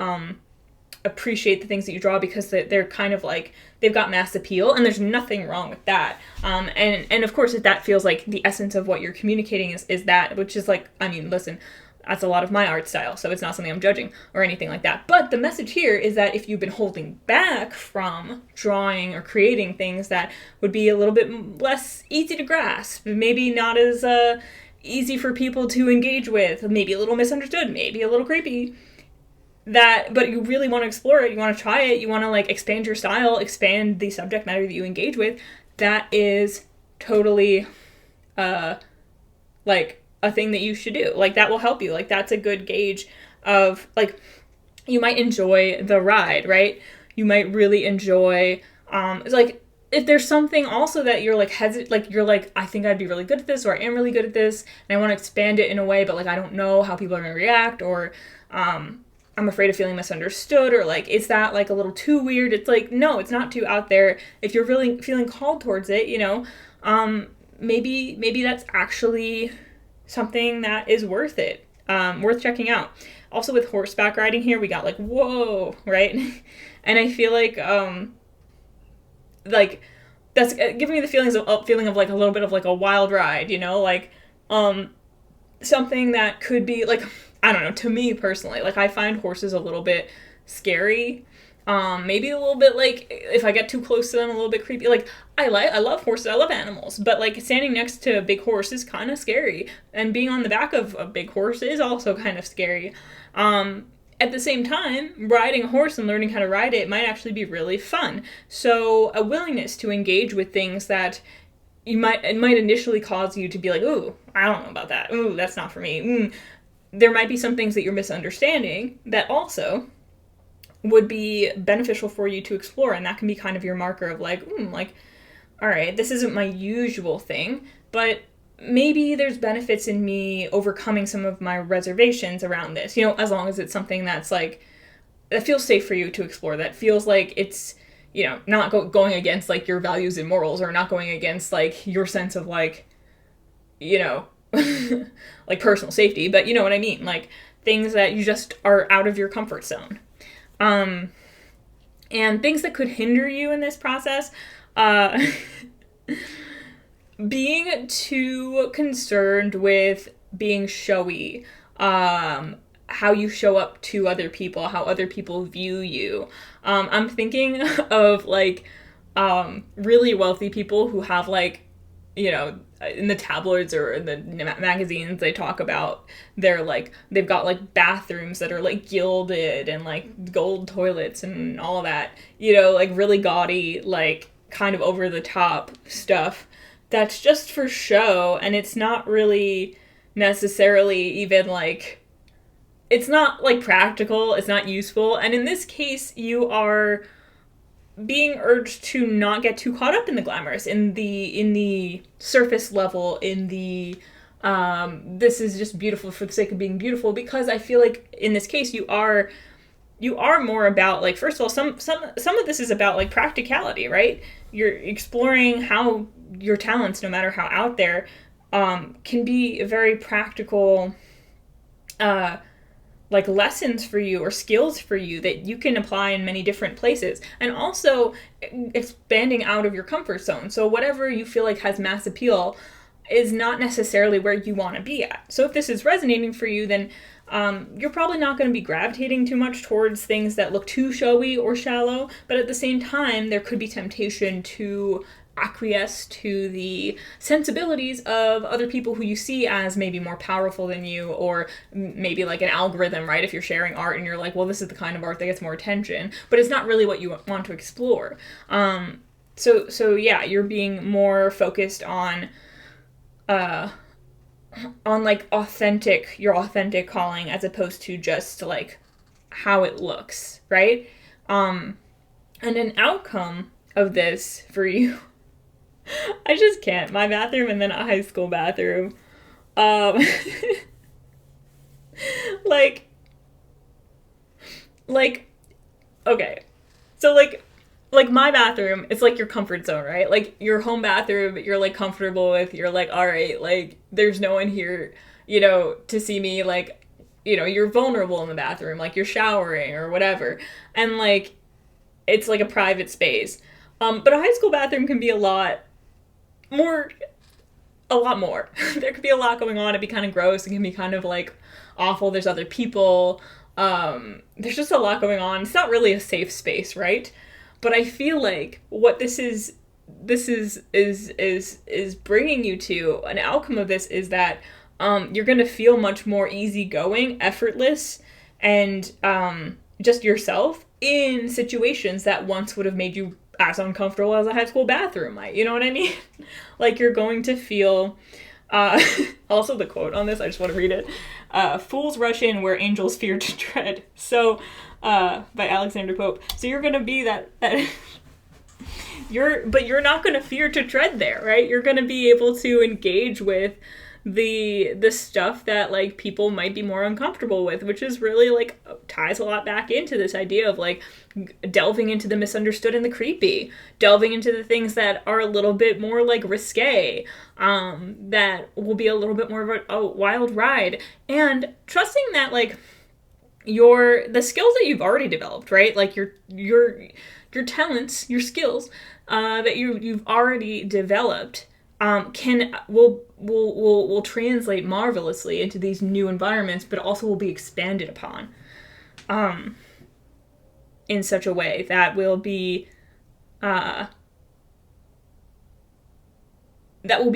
appreciate the things that you draw because they're kind of like, they've got mass appeal, and there's nothing wrong with that. And of course, if that feels like the essence of what you're communicating is that, which is like, I mean, listen, That's a lot of my art style, so it's not something I'm judging or anything like that. But the message here is that if you've been holding back from drawing or creating things that would be a little bit less easy to grasp, maybe not as easy for people to engage with, maybe a little misunderstood, maybe a little creepy, but you really want to explore it, you want to try it, you want to like expand your style, expand the subject matter that you engage with, that is totally like a thing that you should do. Like, that will help you. Like, that's a good gauge of, like, you might enjoy the ride, right? You might really enjoy, like, if there's something also that you're, like, you're like, I think I'd be really good at this, or I am really good at this, and I want to expand it in a way, but, like, I don't know how people are going to react, or, I'm afraid of feeling misunderstood, or, like, is that, like, a little too weird? It's like, no, it's not too out there. If you're really feeling called towards it, you know, maybe that's actually something that is worth it, worth checking out. Also with horseback riding here, we got like, whoa, right? And I feel like that's giving me the feeling of like a little bit of like a wild ride, you know, like something that could be like, I don't know, to me personally, like I find horses a little bit scary. Maybe a little bit like, if I get too close to them, a little bit creepy. Like, I love horses, I love animals, but like standing next to a big horse is kind of scary, and being on the back of a big horse is also kind of scary. At the same time, riding a horse and learning how to ride it might actually be really fun. So a willingness to engage with things that it might initially cause you to be like, ooh, I don't know about that. Ooh, that's not for me. There might be some things that you're misunderstanding that also would be beneficial for you to explore, and that can be kind of your marker of like, all right, this isn't my usual thing, but maybe there's benefits in me overcoming some of my reservations around this, you know, as long as it's something that's like, that feels safe for you to explore, that feels like it's, you know, not going against like your values and morals, or not going against like your sense of like, you know, like personal safety, but you know what I mean, like things that you just are out of your comfort zone. And things that could hinder you in this process, being too concerned with being showy, how you show up to other people, how other people view you. I'm thinking of like, really wealthy people who have like, you know, in the tabloids or in the magazines, they talk about they've got like bathrooms that are like gilded and like gold toilets and all of that, you know, like really gaudy, like kind of over the top stuff that's just for show, and it's not really necessarily even like, it's not like practical, it's not useful. And in this case, you are being urged to not get too caught up in the glamorous, in the surface level, in the this is just beautiful for the sake of being beautiful, because I feel like in this case you are more about like, first of all, some of this is about like practicality, right? You're exploring how your talents, no matter how out there, can be very practical like lessons for you or skills for you that you can apply in many different places, and also expanding out of your comfort zone. So whatever you feel like has mass appeal is not necessarily where you want to be at. So if this is resonating for you, then you're probably not going to be gravitating too much towards things that look too showy or shallow, but at the same time, there could be temptation to acquiesce to the sensibilities of other people who you see as maybe more powerful than you, or maybe like an algorithm, right? If you're sharing art and you're like, well, this is the kind of art that gets more attention, but it's not really what you want to explore. So yeah, you're being more focused on like your authentic calling, as opposed to just like how it looks, right? And an outcome of this for you, I just can't. My bathroom and then a high school bathroom. Like, okay. So like my bathroom, it's like your comfort zone, right? Like your home bathroom, you're like comfortable with, you're like, all right, like there's no one here, you know, to see me, like, you know, you're vulnerable in the bathroom, like you're showering or whatever. And like, it's like a private space. But a high school bathroom can be a lot a lot more. There could be a lot going on. It'd be kind of gross. It can be kind of like awful. There's other people. There's just a lot going on. It's not really a safe space, right? But I feel like what this is bringing you to, an outcome of this is that you're going to feel much more easygoing, effortless, and just yourself in situations that once would have made you as uncomfortable as a high school bathroom might. You know what I mean? Like, you're going to feel... also the quote on this, I just want to read it. Fools rush in where angels fear to tread. So, by Alexander Pope. So you're going to be that but you're not going to fear to tread there, right? You're going to be able to engage with the stuff that, like, people might be more uncomfortable with, which is really, like, ties a lot back into this idea of, like, delving into the misunderstood and the creepy, delving into the things that are a little bit more, like, risque, that will be a little bit more of a wild ride, and trusting that, like, the skills that you've already developed, right? Like, your talents, your skills, that you've already developed, will translate marvelously into these new environments, but also will be expanded upon in such a way that will be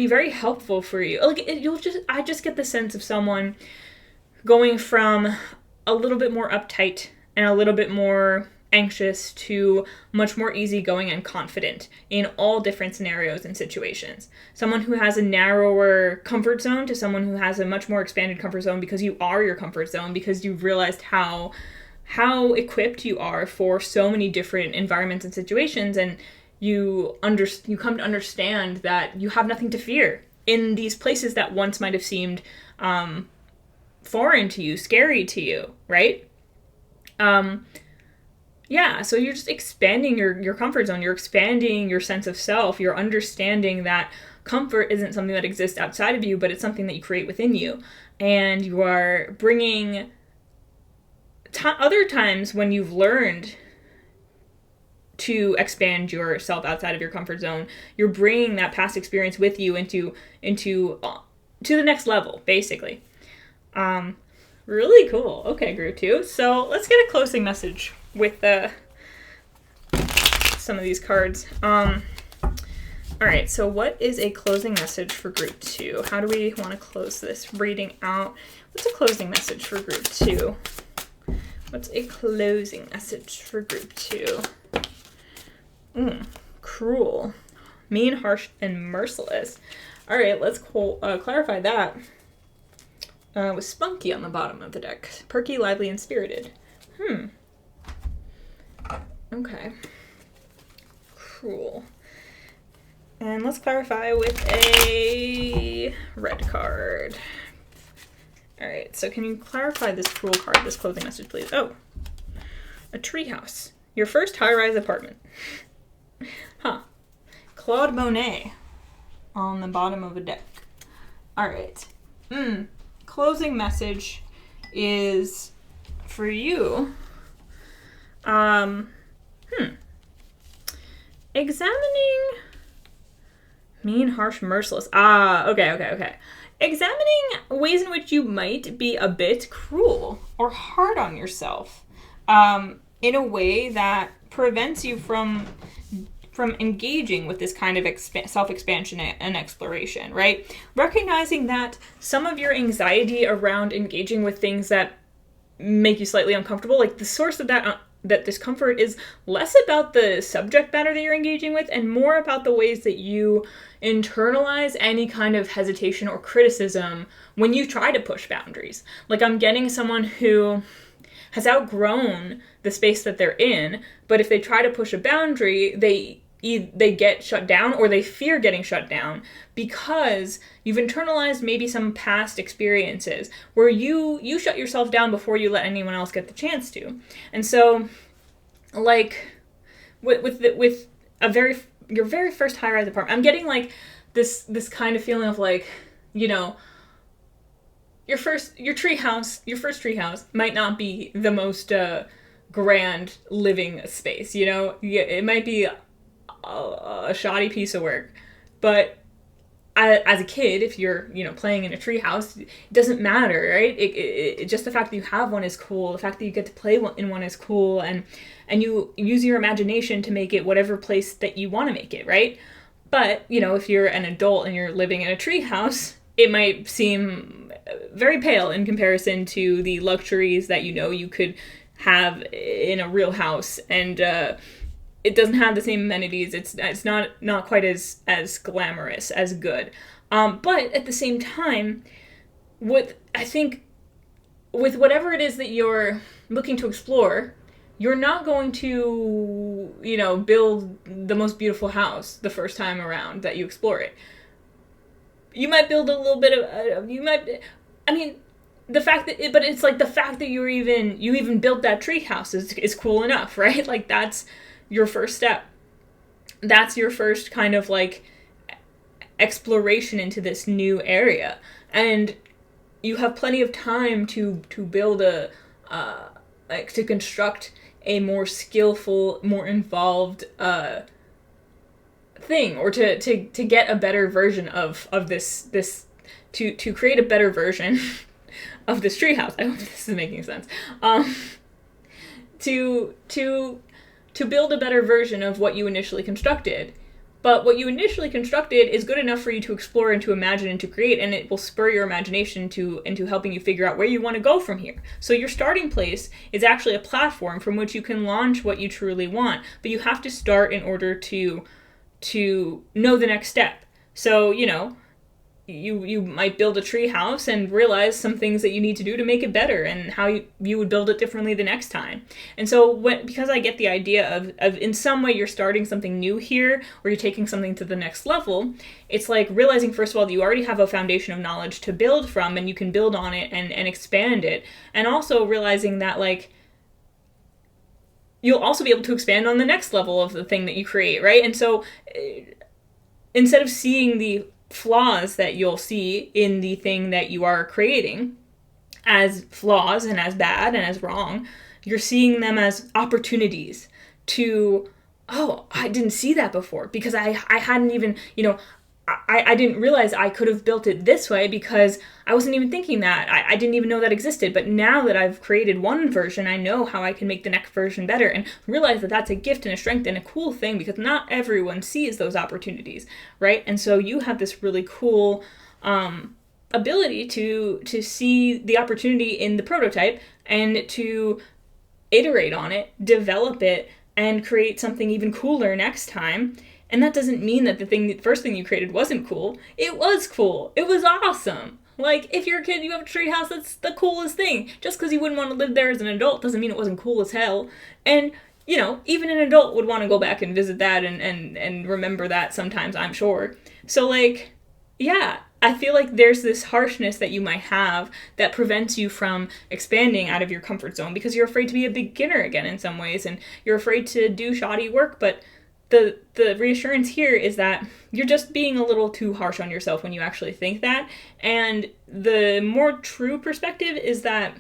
very helpful for you. Like, I just get the sense of someone going from a little bit more uptight and a little bit more anxious to much more easygoing and confident in all different scenarios and situations. Someone who has a narrower comfort zone to someone who has a much more expanded comfort zone, because you are your comfort zone, because you've realized how equipped you are for so many different environments and situations, and you come to understand that you have nothing to fear in these places that once might have seemed foreign to you, scary to you, right? Yeah, so you're just expanding your comfort zone. You're expanding your sense of self. You're understanding that comfort isn't something that exists outside of you, but it's something that you create within you. And you are bringing other times when you've learned to expand yourself outside of your comfort zone, you're bringing that past experience with you into to the next level, basically. Really cool. Okay, group 2. So let's get a closing message with some of these cards. All right, so what is a closing message for group 2? How do we want to close this reading out? What's a closing message for group 2? What's a closing message for group 2? Cruel, mean, harsh, and merciless. All right, let's clarify that. With spunky on the bottom of the deck. Perky, lively, and spirited. Okay. Cruel. And let's clarify with a red card. All right, so can you clarify this cruel card, this closing message, please? Oh, a treehouse. Your first high-rise apartment. Claude Monet on the bottom of a deck. All right. Closing message is for you. Examining mean, harsh, merciless. Okay. Examining ways in which you might be a bit cruel or hard on yourself, in a way that prevents you from engaging with this kind of self-expansion and exploration, right? Recognizing that some of your anxiety around engaging with things that make you slightly uncomfortable, like the source of that discomfort is less about the subject matter that you're engaging with and more about the ways that you internalize any kind of hesitation or criticism when you try to push boundaries. Like, I'm getting someone who has outgrown the space that they're in, but if they try to push a boundary, they get shut down, or they fear getting shut down because you've internalized maybe some past experiences where you shut yourself down before you let anyone else get the chance to. And so, like, with your very first high-rise apartment, I'm getting like this kind of feeling of, like, you know, your first treehouse might not be the most grand living space, you know? It might be a shoddy piece of work, but as a kid, if you're, playing in a treehouse, it doesn't matter, right? Just the fact that you have one is cool. The fact that you get to play in one is cool, and you use your imagination to make it whatever place that you want to make it, right? But, if you're an adult and you're living in a treehouse, it might seem very pale in comparison to the luxuries that you could have in a real house, and it doesn't have the same amenities. It's not quite as glamorous, as good. But at the same time, I think with whatever it is that you're looking to explore, you're not going to, build the most beautiful house the first time around that you explore it. You might build a little bit of, the fact that, but it's like the fact that you even built that tree house is cool enough, right? Like, that's your first step. That's your first kind of like exploration into this new area. And you have plenty of time to build to construct a more skillful, more involved thing, or to get a better version of this to create a better version of this treehouse. I hope this is making sense. To build a better version of what you initially constructed. But what you initially constructed is good enough for you to explore and to imagine and to create, and it will spur your imagination into helping you figure out where you want to go from here. So your starting place is actually a platform from which you can launch what you truly want, but you have to start in order to know the next step. So, you might build a tree house and realize some things that you need to do to make it better, and how you would build it differently the next time. And so because I get the idea of in some way you're starting something new here, or you're taking something to the next level, it's like realizing, first of all, that you already have a foundation of knowledge to build from, and you can build on it and expand it. And also realizing that, like, you'll also be able to expand on the next level of the thing that you create, right? And so instead of seeing the flaws that you'll see in the thing that you are creating as flaws and as bad and as wrong, you're seeing them as opportunities to, oh, I didn't see that before, because I hadn't even, I didn't realize I could have built it this way, because I wasn't even thinking that. I didn't even know that existed. But now that I've created one version, I know how I can make the next version better, and realize that that's a gift and a strength and a cool thing, because not everyone sees those opportunities, right? And so you have this really cool ability to see the opportunity in the prototype and to iterate on it, develop it, and create something even cooler next time. And that doesn't mean that the first thing you created wasn't cool. It was cool. It was awesome. Like, if you're a kid, you have a treehouse, that's the coolest thing. Just because you wouldn't want to live there as an adult doesn't mean it wasn't cool as hell. And, even an adult would want to go back and visit that and remember that sometimes, I'm sure. So, like, yeah, I feel like there's this harshness that you might have that prevents you from expanding out of your comfort zone, because you're afraid to be a beginner again in some ways, and you're afraid to do shoddy work. But the reassurance here is that you're just being a little too harsh on yourself when you actually think that. And the more true perspective is that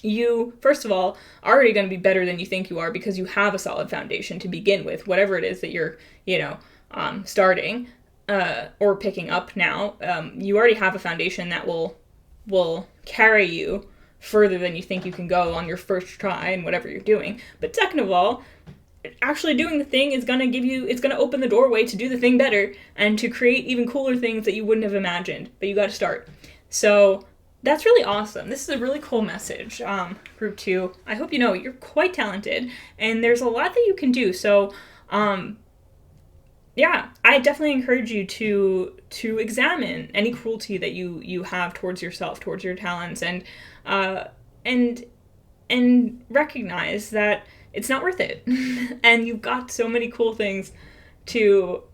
you, first of all, are already going to be better than you think you are, because you have a solid foundation to begin with, whatever it is that you're, starting or picking up now. You already have a foundation that will carry you further than you think you can go on your first try and whatever you're doing. But second of all, actually doing the thing is going to open the doorway to do the thing better and to create even cooler things that you wouldn't have imagined, but you got to start. So that's really awesome. This is a really cool message, Group 2. I hope you know you're quite talented, and there's a lot that you can do. So, yeah, I definitely encourage you to examine any cruelty that you have towards yourself, towards your talents, and recognize that it's not worth it. And you've got so many cool things to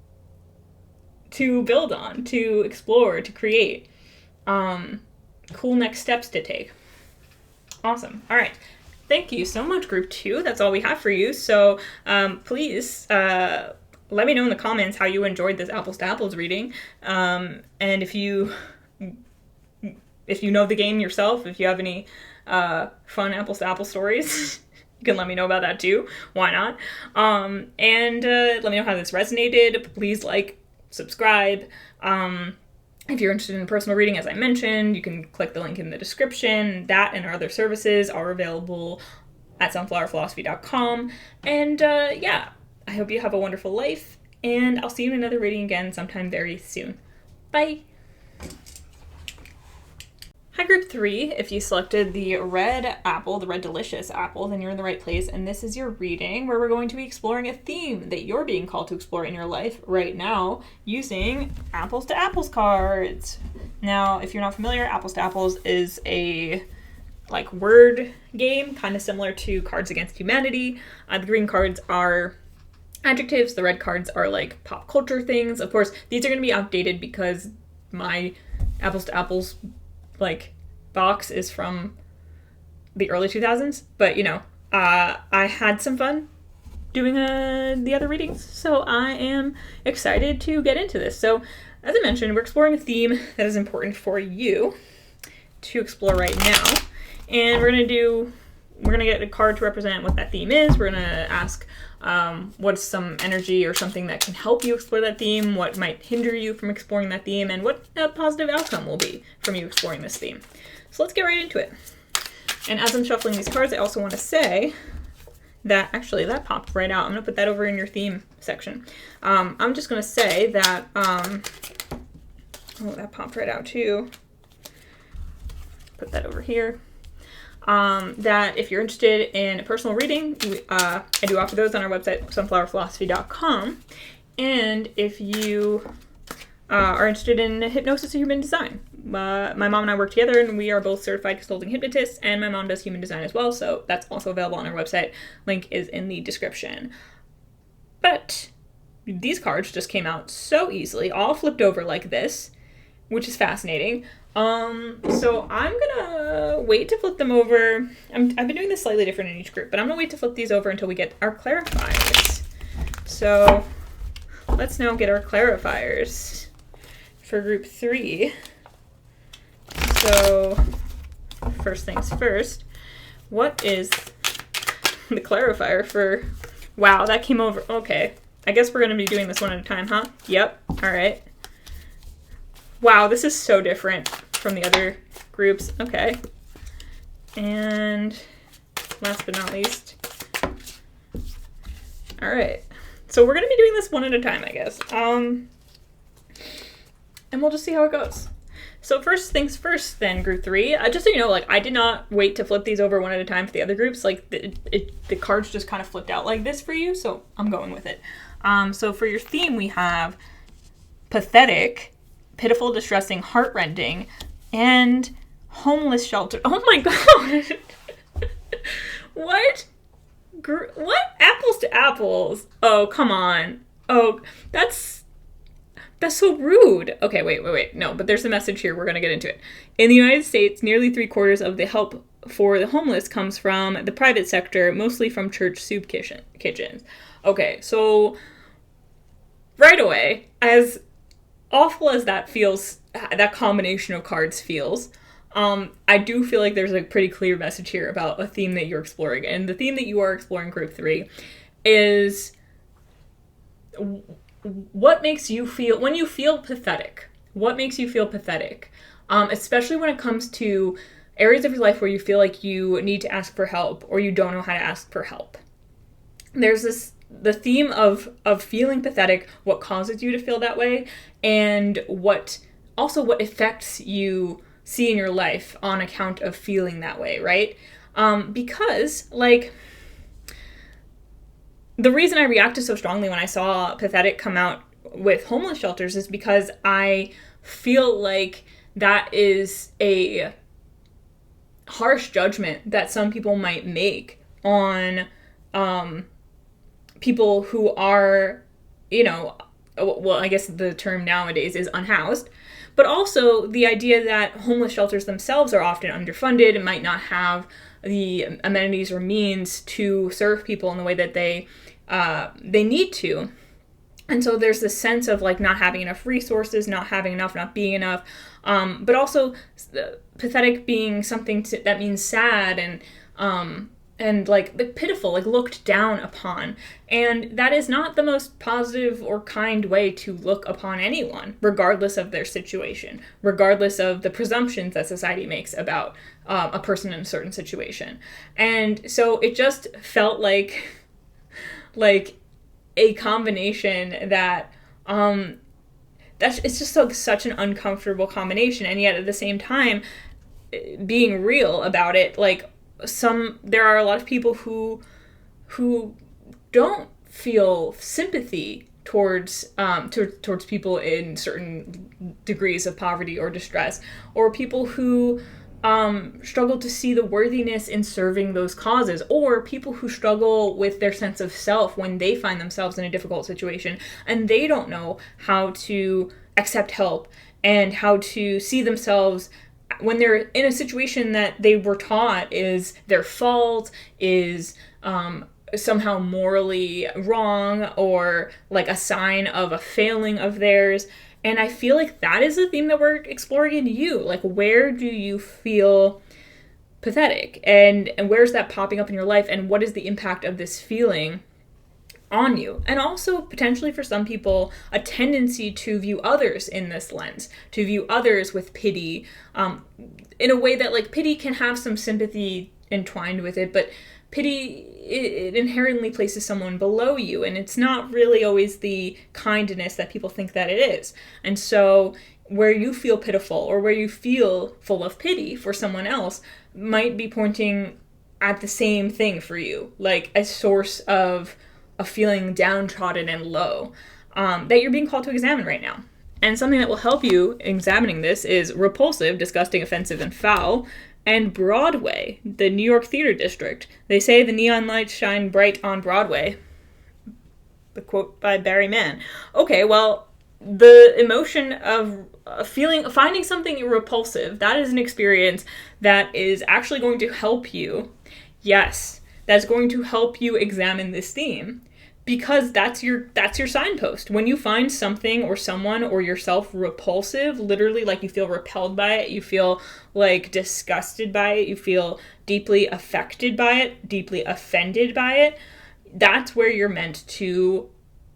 build on, to explore, to create. Cool next steps to take. Awesome. All right. Thank you so much, Group 2. That's all we have for you. So please let me know in the comments how you enjoyed this Apples to Apples reading. And if you know the game yourself, if you have any fun Apples to Apples stories, you can let me know about that too. Why not? And let me know how this resonated. Please like, subscribe. If you're interested in personal reading, as I mentioned, you can click the link in the description. That and our other services are available at sunflowerphilosophy.com. And yeah, I hope you have a wonderful life, and I'll see you in another reading again sometime very soon. Bye! Hi, Group 3. If you selected the red apple, the red delicious apple, then you're in the right place, and this is your reading where we're going to be exploring a theme that you're being called to explore in your life right now using Apples to Apples cards. Now, if you're not familiar, Apples to Apples is a word game, kind of similar to Cards Against Humanity. The green cards are adjectives, the red cards are like pop culture things. Of course, these are going to be outdated because my Apples to Apples box is from the early 2000s, but I had some fun doing the other readings, so I am excited to get into this. So as I mentioned, we're exploring a theme that is important for you to explore right now, and we're gonna get a card to represent what that theme is. We're gonna ask what's some energy or something that can help you explore that theme, what might hinder you from exploring that theme, and what a positive outcome will be from you exploring this theme. So let's get right into it. And as I'm shuffling these cards, I also want to say that, actually, that popped right out. I'm going to put that over in your theme section. I'm just going to say that, oh, that popped right out too. Put that over here. That if you're interested in a personal reading, I do offer those on our website, sunflowerphilosophy.com. And if you are interested in hypnosis or human design, my mom and I work together, and we are both certified consulting hypnotists, and my mom does human design as well, so that's also available on our website. Link is in the description. But these cards just came out so easily, all flipped over like this, which is fascinating. So I'm gonna wait to flip them over. I've been doing this slightly different in each group, but I'm gonna wait to flip these over until we get our clarifiers. So let's now get our clarifiers for Group 3. So first things first, what is the clarifier for, wow, that came over, okay. I guess we're gonna be doing this one at a time, huh? Yep, all right. Wow, this is so different from the other groups. Okay. And last but not least. All right. So we're going to be doing this one at a time, I guess. And we'll just see how it goes. So first things first then, Group 3. Just so you know, I did not wait to flip these over one at a time for the other groups. The cards just kind of flipped out like this for you, so I'm going with it. So for your theme, we have pathetic, pitiful, distressing, heartrending, and homeless shelter. Oh my god! What? What? Apples to Apples? Oh, come on. Oh, that's so rude. Okay, wait. No, but there's a message here. We're going to get into it. In the United States, nearly 3/4 of the help for the homeless comes from the private sector, mostly from church soup kitchens. Okay, so right away, as awful as that feels, that combination of cards feels, I do feel like there's a pretty clear message here about a theme that you're exploring. And the theme that you are exploring, Group 3, is what makes you feel, when you feel pathetic, what makes you feel pathetic? Especially when it comes to areas of your life where you feel like you need to ask for help or you don't know how to ask for help. There's the theme of feeling pathetic, what causes you to feel that way, and what effects you see in your life on account of feeling that way, right? Because, the reason I reacted so strongly when I saw pathetic come out with homeless shelters is because I feel like that is a harsh judgment that some people might make on people who are, well, I guess the term nowadays is unhoused, but also the idea that homeless shelters themselves are often underfunded and might not have the amenities or means to serve people in the way that they need to. And so there's this sense of not having enough resources, not having enough, not being enough, but also pathetic being something that means sad and like pitiful, like looked down upon. And that is not the most positive or kind way to look upon anyone, regardless of their situation, regardless of the presumptions that society makes about a person in a certain situation. And so it just felt like a combination that it's just such an uncomfortable combination, and yet at the same time being real about it, like there are a lot of people who don't feel sympathy towards people in certain degrees of poverty or distress, or people who struggle to see the worthiness in serving those causes, or people who struggle with their sense of self when they find themselves in a difficult situation and they don't know how to accept help and how to see themselves when they're in a situation that they were taught is their fault, is somehow morally wrong, or like a sign of a failing of theirs. And I feel like that is the theme that we're exploring in you. Like, where do you feel pathetic? And where's that popping up in your life? And what is the impact of this feeling on you? And also, potentially for some people, a tendency to view others in this lens, to view others with pity, in a way that, like, pity can have some sympathy entwined with it, but pity, it inherently places someone below you, and it's not really always the kindness that people think that it is. And so where you feel pitiful or where you feel full of pity for someone else might be pointing at the same thing for you, like a source of a feeling downtrodden and low, that you're being called to examine right now. And something that will help you examining this is repulsive, disgusting, offensive, and foul, and Broadway, the New York theater district. They say the neon lights shine bright on Broadway. The quote by Barry Mann. Okay, well, the emotion of finding something repulsive, that is an experience that is actually going to help you. Yes, that's going to help you examine this theme, because that's your signpost. When you find something or someone or yourself repulsive, literally, like, you feel repelled by it, you feel like disgusted by it, you feel deeply affected by it, deeply offended by it, that's where you're meant to,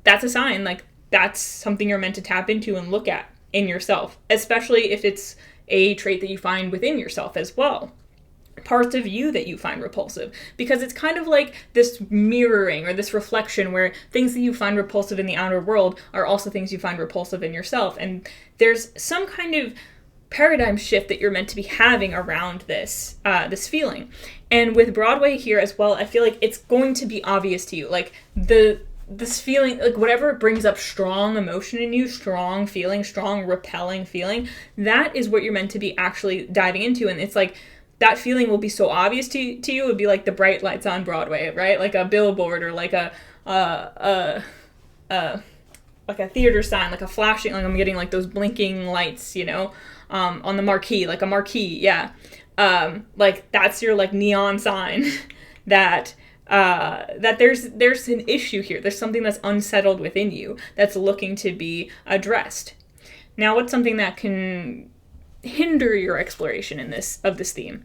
that's a sign, like, that's something you're meant to tap into and look at in yourself, especially if it's a trait that you find within yourself as well. Parts of you that you find repulsive, because it's kind of like this mirroring or this reflection where things that you find repulsive in the outer world are also things you find repulsive in yourself. And there's some kind of paradigm shift that you're meant to be having around this feeling. And with Broadway here as well, I feel like it's going to be obvious to you, like this feeling, like whatever brings up strong emotion in you, strong feeling, strong repelling feeling, that is what you're meant to be actually diving into. And it's like, that feeling will be so obvious to you. It would be like the bright lights on Broadway, right? Like a billboard, or like a theater sign, like a flashing, like I'm getting like those blinking lights, on the marquee, like a marquee, yeah. Like that's your like neon sign that there's an issue here. There's something that's unsettled within you that's looking to be addressed. Now, what's something that can hinder your exploration of this theme?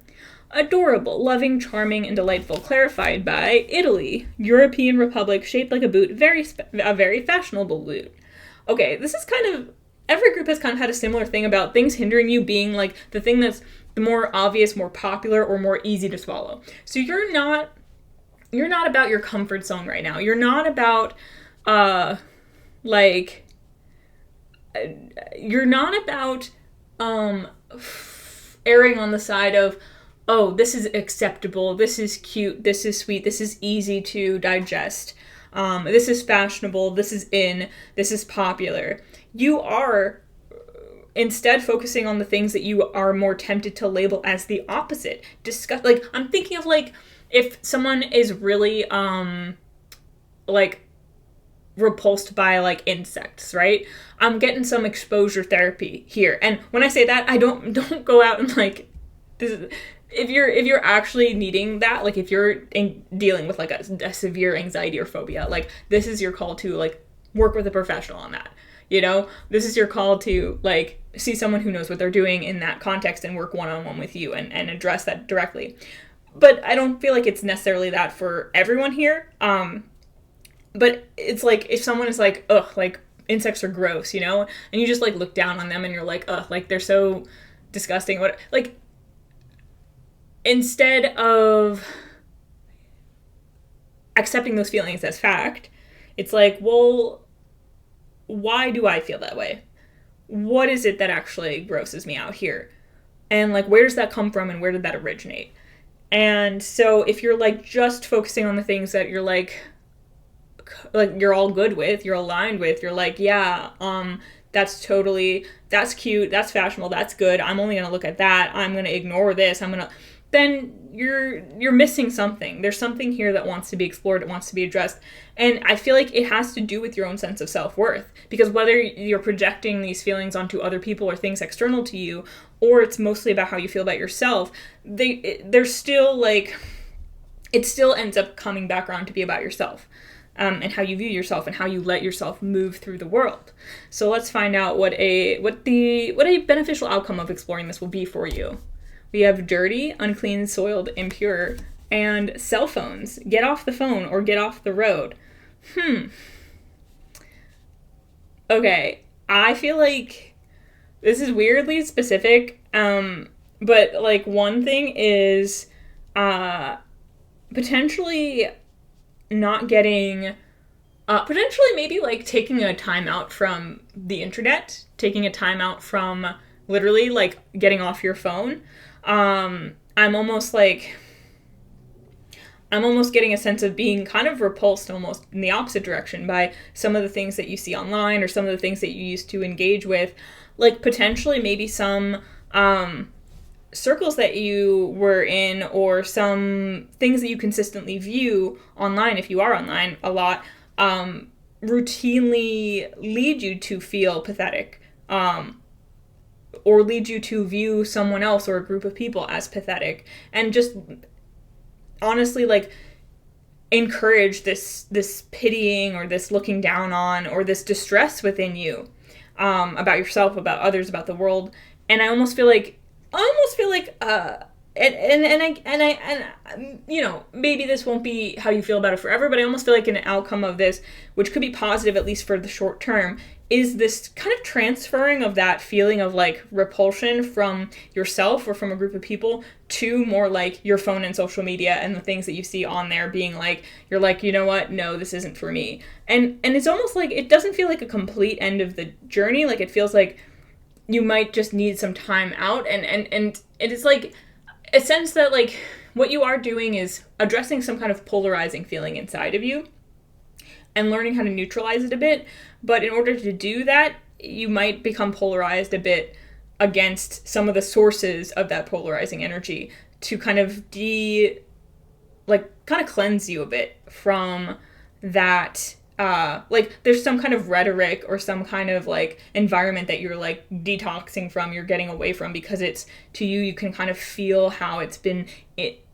Adorable, loving, charming, and delightful, clarified by Italy, European Republic, shaped like a boot, a very fashionable boot. Okay, this is kind of, every group has kind of had a similar thing about things hindering you being like the thing that's the more obvious, more popular, or more easy to swallow. So you're not about your comfort zone right now. You're not about you're not about erring on the side of, oh, this is acceptable, this is cute, this is sweet, this is easy to digest, this is fashionable, this is in, this is popular. You are instead focusing on the things that you are more tempted to label as the opposite. Like, I'm thinking of, like, if someone is really, repulsed by, like, insects, right? I'm getting some exposure therapy here. And when I say that, I don't go out and, like, if you're actually needing that, like, if you're dealing with, like, a severe anxiety or phobia, like, this is your call to, like, work with a professional on that. This is your call to, like, see someone who knows what they're doing in that context and work one-on-one with you and address that directly. but I don't feel like it's necessarily that for everyone here. But it's like, if someone is like, ugh, like, insects are gross, you know? And you just, like, look down on them and you're like, ugh, like, they're so disgusting. What, like, instead of accepting those feelings as fact, it's like, well, why do I feel that way? What is it that actually grosses me out here? And, like, where does that come from and where did that originate? And so if you're, like, just focusing on the things that you're, like you're all good with, you're aligned with, you're like, yeah, that's cute, that's fashionable, that's good, I'm only gonna look at that, I'm gonna ignore this, then you're missing something. There's something here that wants to be explored, it wants to be addressed. And I feel like it has to do with your own sense of self-worth, because whether you're projecting these feelings onto other people or things external to you, or it's mostly about how you feel about yourself, they're still like, it still ends up coming back around to be about yourself. And how you view yourself and how you let yourself move through the world. So let's find out what a beneficial outcome of exploring this will be for you. We have dirty, unclean, soiled, impure, and cell phones. Get off the phone or get off the road. Okay, I feel like this is weirdly specific, but like one thing is potentially not getting, potentially maybe like taking a time out from the internet, taking a time out from literally like getting off your phone. I'm almost getting a sense of being kind of repulsed almost in the opposite direction by some of the things that you see online or some of the things that you used to engage with, like potentially maybe some circles that you were in or some things that you consistently view online, if you are online a lot, routinely lead you to feel pathetic, or lead you to view someone else or a group of people as pathetic, and just honestly like encourage this pitying or this looking down on or this distress within you, about yourself, about others, about the world. And I almost feel like you know, maybe this won't be how you feel about it forever, but I almost feel like an outcome of this, which could be positive at least for the short term, is this kind of transferring of that feeling of like repulsion from yourself or from a group of people to more like your phone and social media and the things that you see on there, being like, you're like, you know what, no, this isn't for me. And it's almost like it doesn't feel like a complete end of the journey. Like it feels like you might just need some time out, and it is like a sense that like what you are doing is addressing some kind of polarizing feeling inside of you and learning how to neutralize it a bit. But in order to do that, you might become polarized a bit against some of the sources of that polarizing energy to kind of cleanse you a bit from that. Like there's some kind of rhetoric or some kind of like environment that you're like detoxing from, you're getting away from, because it's to you, you can kind of feel how it's been it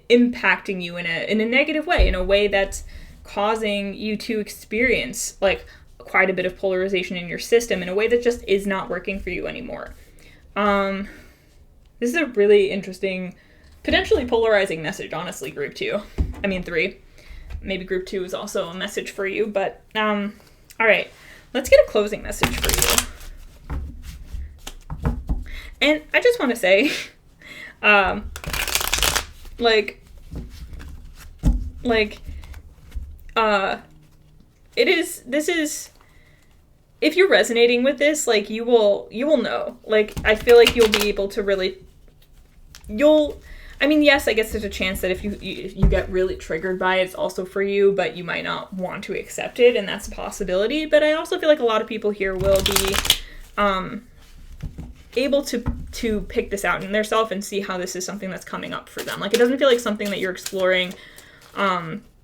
impacting you in a negative way, in a way that's causing you to experience like quite a bit of polarization in your system in a way that just is not working for you anymore. This is a really interesting, potentially polarizing message, honestly, group 2. I mean 3. Maybe group 2 is also a message for you, but all right, let's get a closing message for you. And I just want to say, this is, if you're resonating with this, like you will know, like I feel like you'll be able to really, I mean, yes, I guess there's a chance that if you get really triggered by it, it's also for you, but you might not want to accept it, and that's a possibility. But I also feel like a lot of people here will be able to pick this out in their self and see how this is something that's coming up for them. Like it doesn't feel like something that you're exploring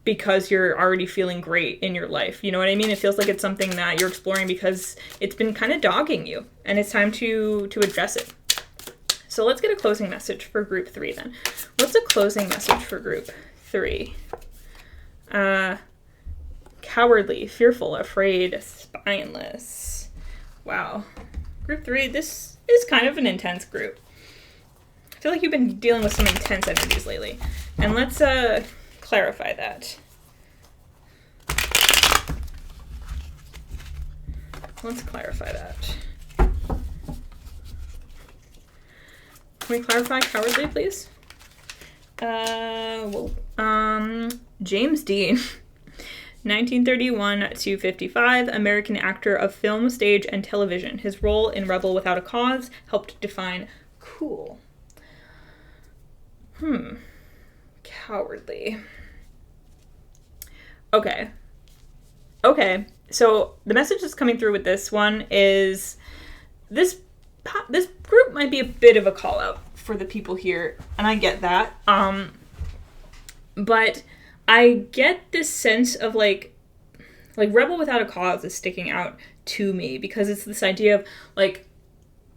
because you're already feeling great in your life. You know what I mean? It feels like it's something that you're exploring because it's been kind of dogging you, and it's time to address it. So let's get a closing message for group 3 then. What's a closing message for group 3? Cowardly, fearful, afraid, spineless. Wow. Group 3, this is kind of an intense group. feel like you've been dealing with some intense energies lately. And let's clarify that. Let's clarify that. Can we clarify cowardly, please? James Dean, 1931 to 55, American actor of film, stage, and television. His role in Rebel Without a Cause helped define cool. Cowardly. Okay. So the message that's coming through with this one is this group might be a bit of a call out for the people here, and I get that. But I get this sense of like Rebel Without a Cause is sticking out to me because it's this idea of like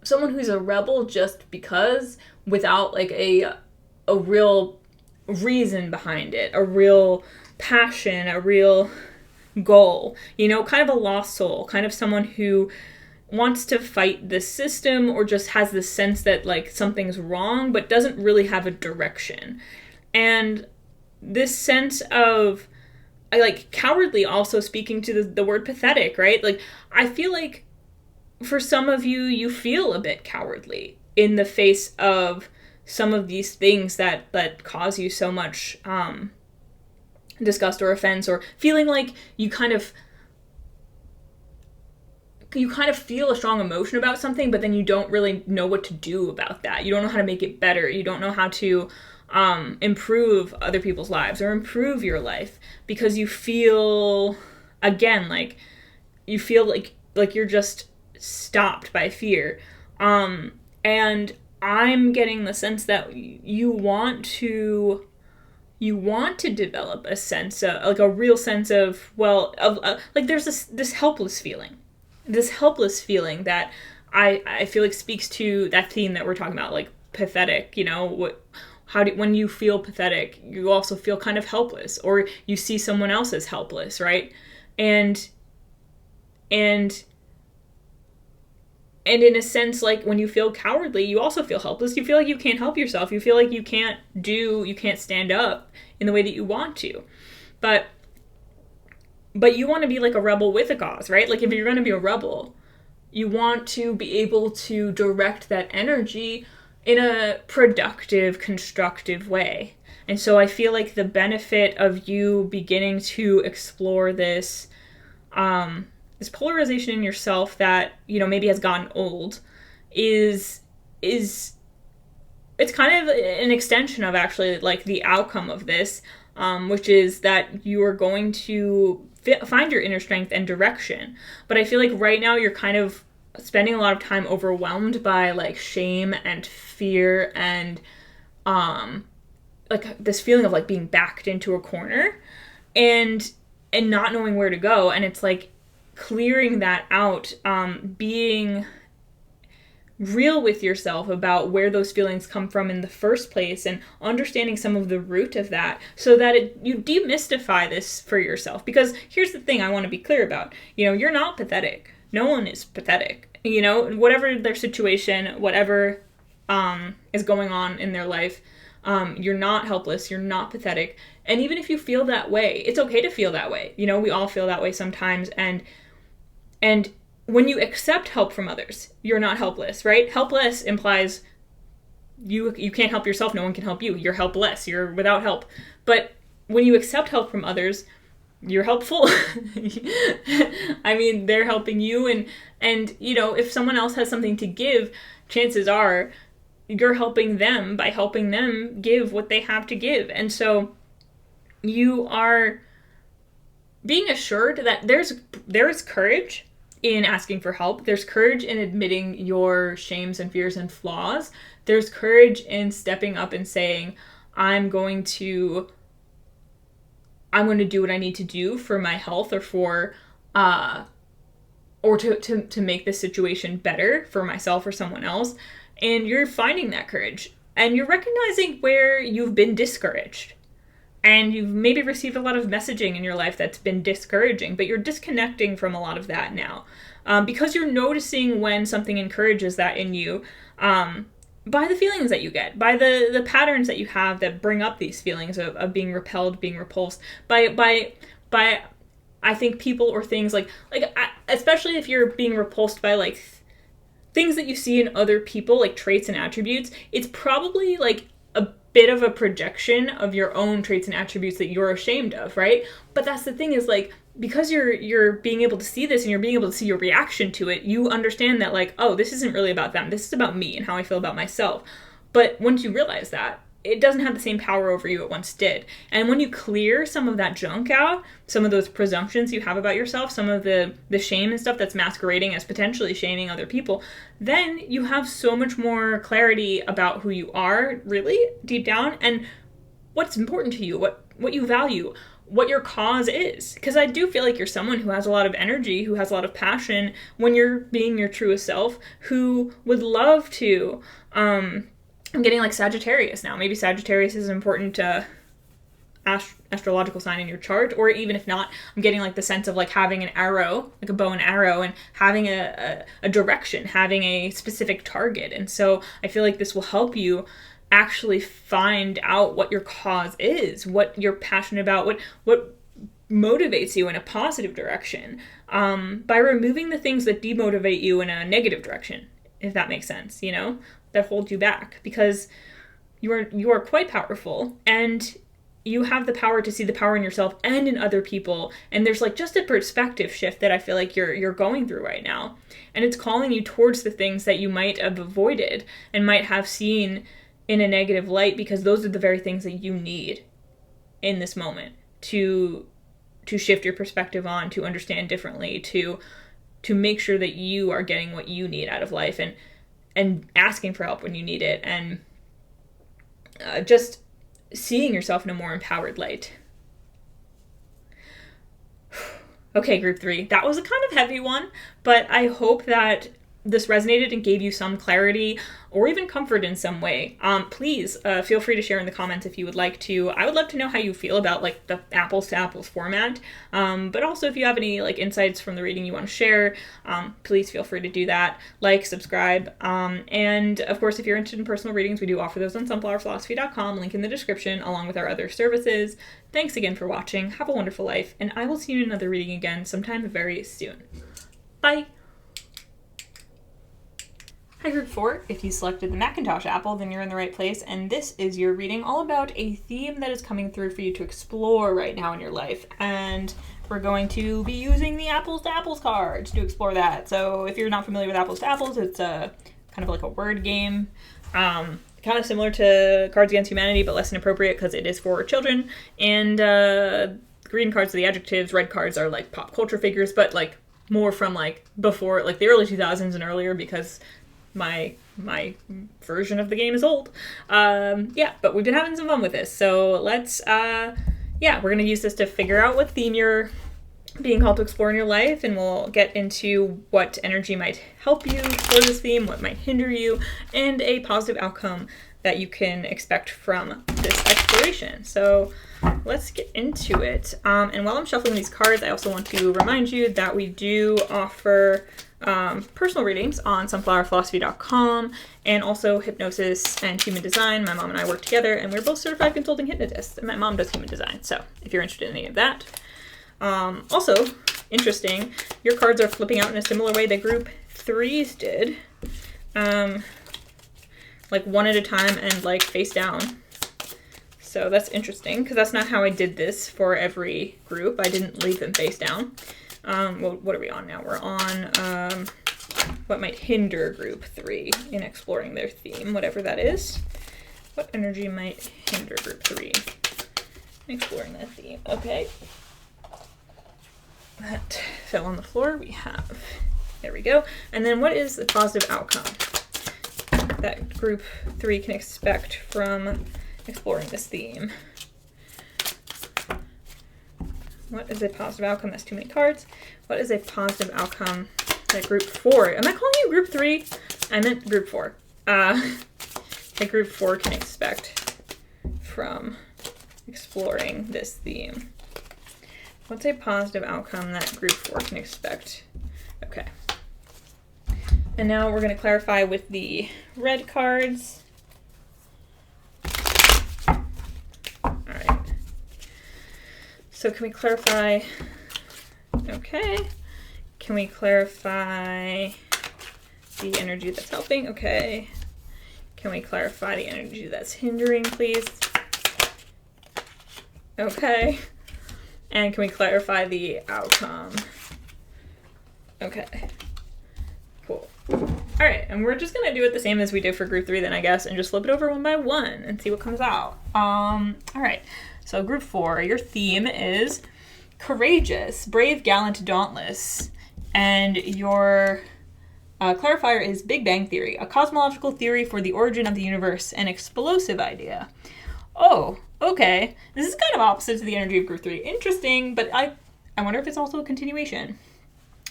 someone who's a rebel just because, without like a real reason behind it, a real passion, a real goal, you know, kind of a lost soul, kind of someone who wants to fight the system or just has this sense that like something's wrong but doesn't really have a direction. And this sense of like cowardly also speaking to the word pathetic, right? Like I feel like for some of you, you feel a bit cowardly in the face of some of these things that cause you so much disgust or offense, or feeling like you kind of feel a strong emotion about something, but then you don't really know what to do about that. You don't know how to make it better. You don't know how to improve other people's lives or improve your life because you feel, again, like you feel like you're just stopped by fear. And I'm getting the sense that you want to develop a sense of, like a real sense of, like there's this helpless feeling that I feel like speaks to that theme that we're talking about, like pathetic, you know, when you feel pathetic, you also feel kind of helpless, or you see someone else as helpless, right? And in a sense, like when you feel cowardly, you also feel helpless. You feel like you can't help yourself. You feel like you can't stand up in the way that you want to. But you want to be like a rebel with a cause, right? Like if you're going to be a rebel, you want to be able to direct that energy in a productive, constructive way. And so I feel like the benefit of you beginning to explore this polarization in yourself that, you know, maybe has gotten old is it's kind of an extension of actually like the outcome of this, which is that you are going to find your inner strength and direction. But I feel like right now you're kind of spending a lot of time overwhelmed by like shame and fear and like this feeling of like being backed into a corner and not knowing where to go. And it's like clearing that out, being real with yourself about where those feelings come from in the first place and understanding some of the root of that so that you demystify this for yourself. Because here's the thing I want to be clear about. You know, you're not pathetic. No one is pathetic. You know, whatever their situation, whatever is going on in their life, you're not helpless. You're not pathetic. And even if you feel that way, it's okay to feel that way. You know, we all feel that way sometimes. And when you accept help from others, you're not helpless, right? Helpless implies you can't help yourself. No one can help you. You're helpless. You're without help. But when you accept help from others, you're helpful. I mean, they're helping you. And, you know, if someone else has something to give, chances are you're helping them by helping them give what they have to give. And so you are being assured that there's courage in asking for help. There's courage in admitting your shames and fears and flaws. There's courage in stepping up and saying, I'm going to do what I need to do for my health or to make this situation better for myself or someone else. And you're finding that courage and you're recognizing where you've been discouraged. And you've maybe received a lot of messaging in your life that's been discouraging, but you're disconnecting from a lot of that now. Because you're noticing when something encourages that in you, by the feelings that you get, by the patterns that you have that bring up these feelings of being repelled, being repulsed, by I think people or things especially if you're being repulsed by like things that you see in other people, like traits and attributes, it's probably like a bit of a projection of your own traits and attributes that you're ashamed of, right? But that's the thing, is like, because you're being able to see this and you're being able to see your reaction to it, you understand that like, oh, this isn't really about them. This is about me and how I feel about myself. But once you realize that, it doesn't have the same power over you it once did. And when you clear some of that junk out, some of those presumptions you have about yourself, some of the shame and stuff that's masquerading as potentially shaming other people, then you have so much more clarity about who you are really deep down and what's important to you, what you value, what your cause is. Because I do feel like you're someone who has a lot of energy, who has a lot of passion when you're being your truest self, who would love to, I'm getting like Sagittarius now. Maybe Sagittarius is an important astrological sign in your chart, or even if not, I'm getting like the sense of like having an arrow, like a bow and arrow, and having a direction, having a specific target. And so I feel like this will help you actually find out what your cause is, what you're passionate about, what motivates you in a positive direction, by removing the things that demotivate you in a negative direction, if that makes sense, you know, that hold you back, because you are quite powerful, and you have the power to see the power in yourself and in other people. And there's like just a perspective shift that I feel like you're going through right now, and it's calling you towards the things that you might have avoided and might have seen in a negative light, because those are the very things that you need in this moment to shift your perspective on, to understand differently, to make sure that you are getting what you need out of life, and asking for help when you need it, and just seeing yourself in a more empowered light. Okay, group 3. That was a kind of heavy one, but I hope that this resonated and gave you some clarity or even comfort in some way. Please feel free to share in the comments if you would like to. I would love to know how you feel about like the apples to apples format. But also if you have any like insights from the reading you want to share, please feel free to do that. Like, subscribe. And of course, if you're interested in personal readings, we do offer those on sunflowerphilosophy.com, link in the description, along with our other services. Thanks again for watching. Have a wonderful life, and I will see you in another reading again sometime very soon. Bye. Hi, Group 4. If you selected the McIntosh apple, then you're in the right place, and this is your reading all about a theme that is coming through for you to explore right now in your life. And we're going to be using the apples to apples cards to explore that. So if you're not familiar with apples to apples, it's a kind of like a word game, kind of similar to Cards Against Humanity, but less inappropriate because it is for children. And green cards are the adjectives, red cards are like pop culture figures, but like more from like before, like the early 2000s and earlier, because my version of the game is old. Yeah, but we've been having some fun with this. So let's, we're going to use this to figure out what theme you're being called to explore in your life, and we'll get into what energy might help you explore this theme, what might hinder you, and a positive outcome that you can expect from this exploration. So let's get into it. And while I'm shuffling these cards, I also want to remind you that we do offer personal readings on sunflowerphilosophy.com, and also hypnosis and human design. My mom and I work together, and we're both certified consulting hypnotists, and my mom does human design. So if you're interested in any of that. Also, interesting, your cards are flipping out in a similar way that group 3s did. Like one at a time and like face down. So that's interesting, because that's not how I did this for every group. I didn't leave them face down. Well, what are we on now? We're on what might hinder group 3 in exploring their theme, whatever that is. What energy might hinder group 3 in exploring that theme? Okay. That fell on the floor. We have, there we go. And then what is the positive outcome that group 3 can expect from exploring this theme? What is a positive outcome? That's too many cards. What is a positive outcome that group 4, am I calling you group 3? I meant group 4. That group 4 can expect from exploring this theme. What's a positive outcome that group 4 can expect? Okay. And now we're going to clarify with the red cards. All right. So can we clarify? Okay. Can we clarify the energy that's helping? Okay. Can we clarify the energy that's hindering, please? Okay. And can we clarify the outcome? Okay. Cool. All right, and we're just gonna do it the same as we did for group 3 then, I guess, and just flip it over one by one and see what comes out. All right, so group 4, your theme is courageous, brave, gallant, dauntless, and your clarifier is Big Bang Theory, a cosmological theory for the origin of the universe, an explosive idea. Oh, okay. This is kind of opposite to the energy of group 3. Interesting, but I wonder if it's also a continuation.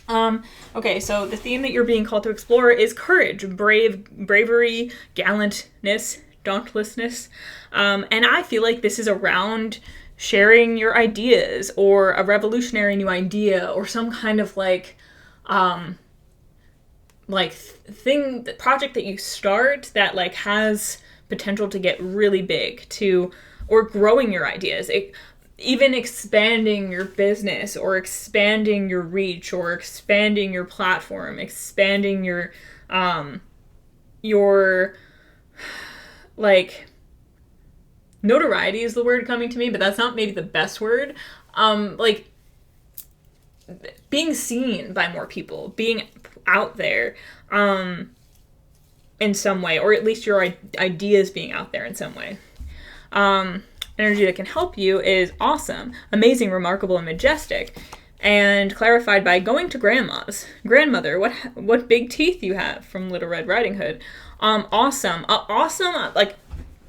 Okay, so the theme that you're being called to explore is courage, bravery, gallantness, dauntlessness. And I feel like this is around sharing your ideas or a revolutionary new idea or some kind of project that you start that like has potential to get really big, or growing your ideas. Even expanding your business or expanding your reach or expanding your platform, expanding your like notoriety is the word coming to me, but that's not maybe the best word. Like being seen by more people, being out there in some way, or at least your ideas being out there in some way. Energy that can help you is awesome, amazing, remarkable, and majestic, and clarified by going to grandma's. Grandmother, what big teeth you have, from Little Red Riding Hood. Awesome, like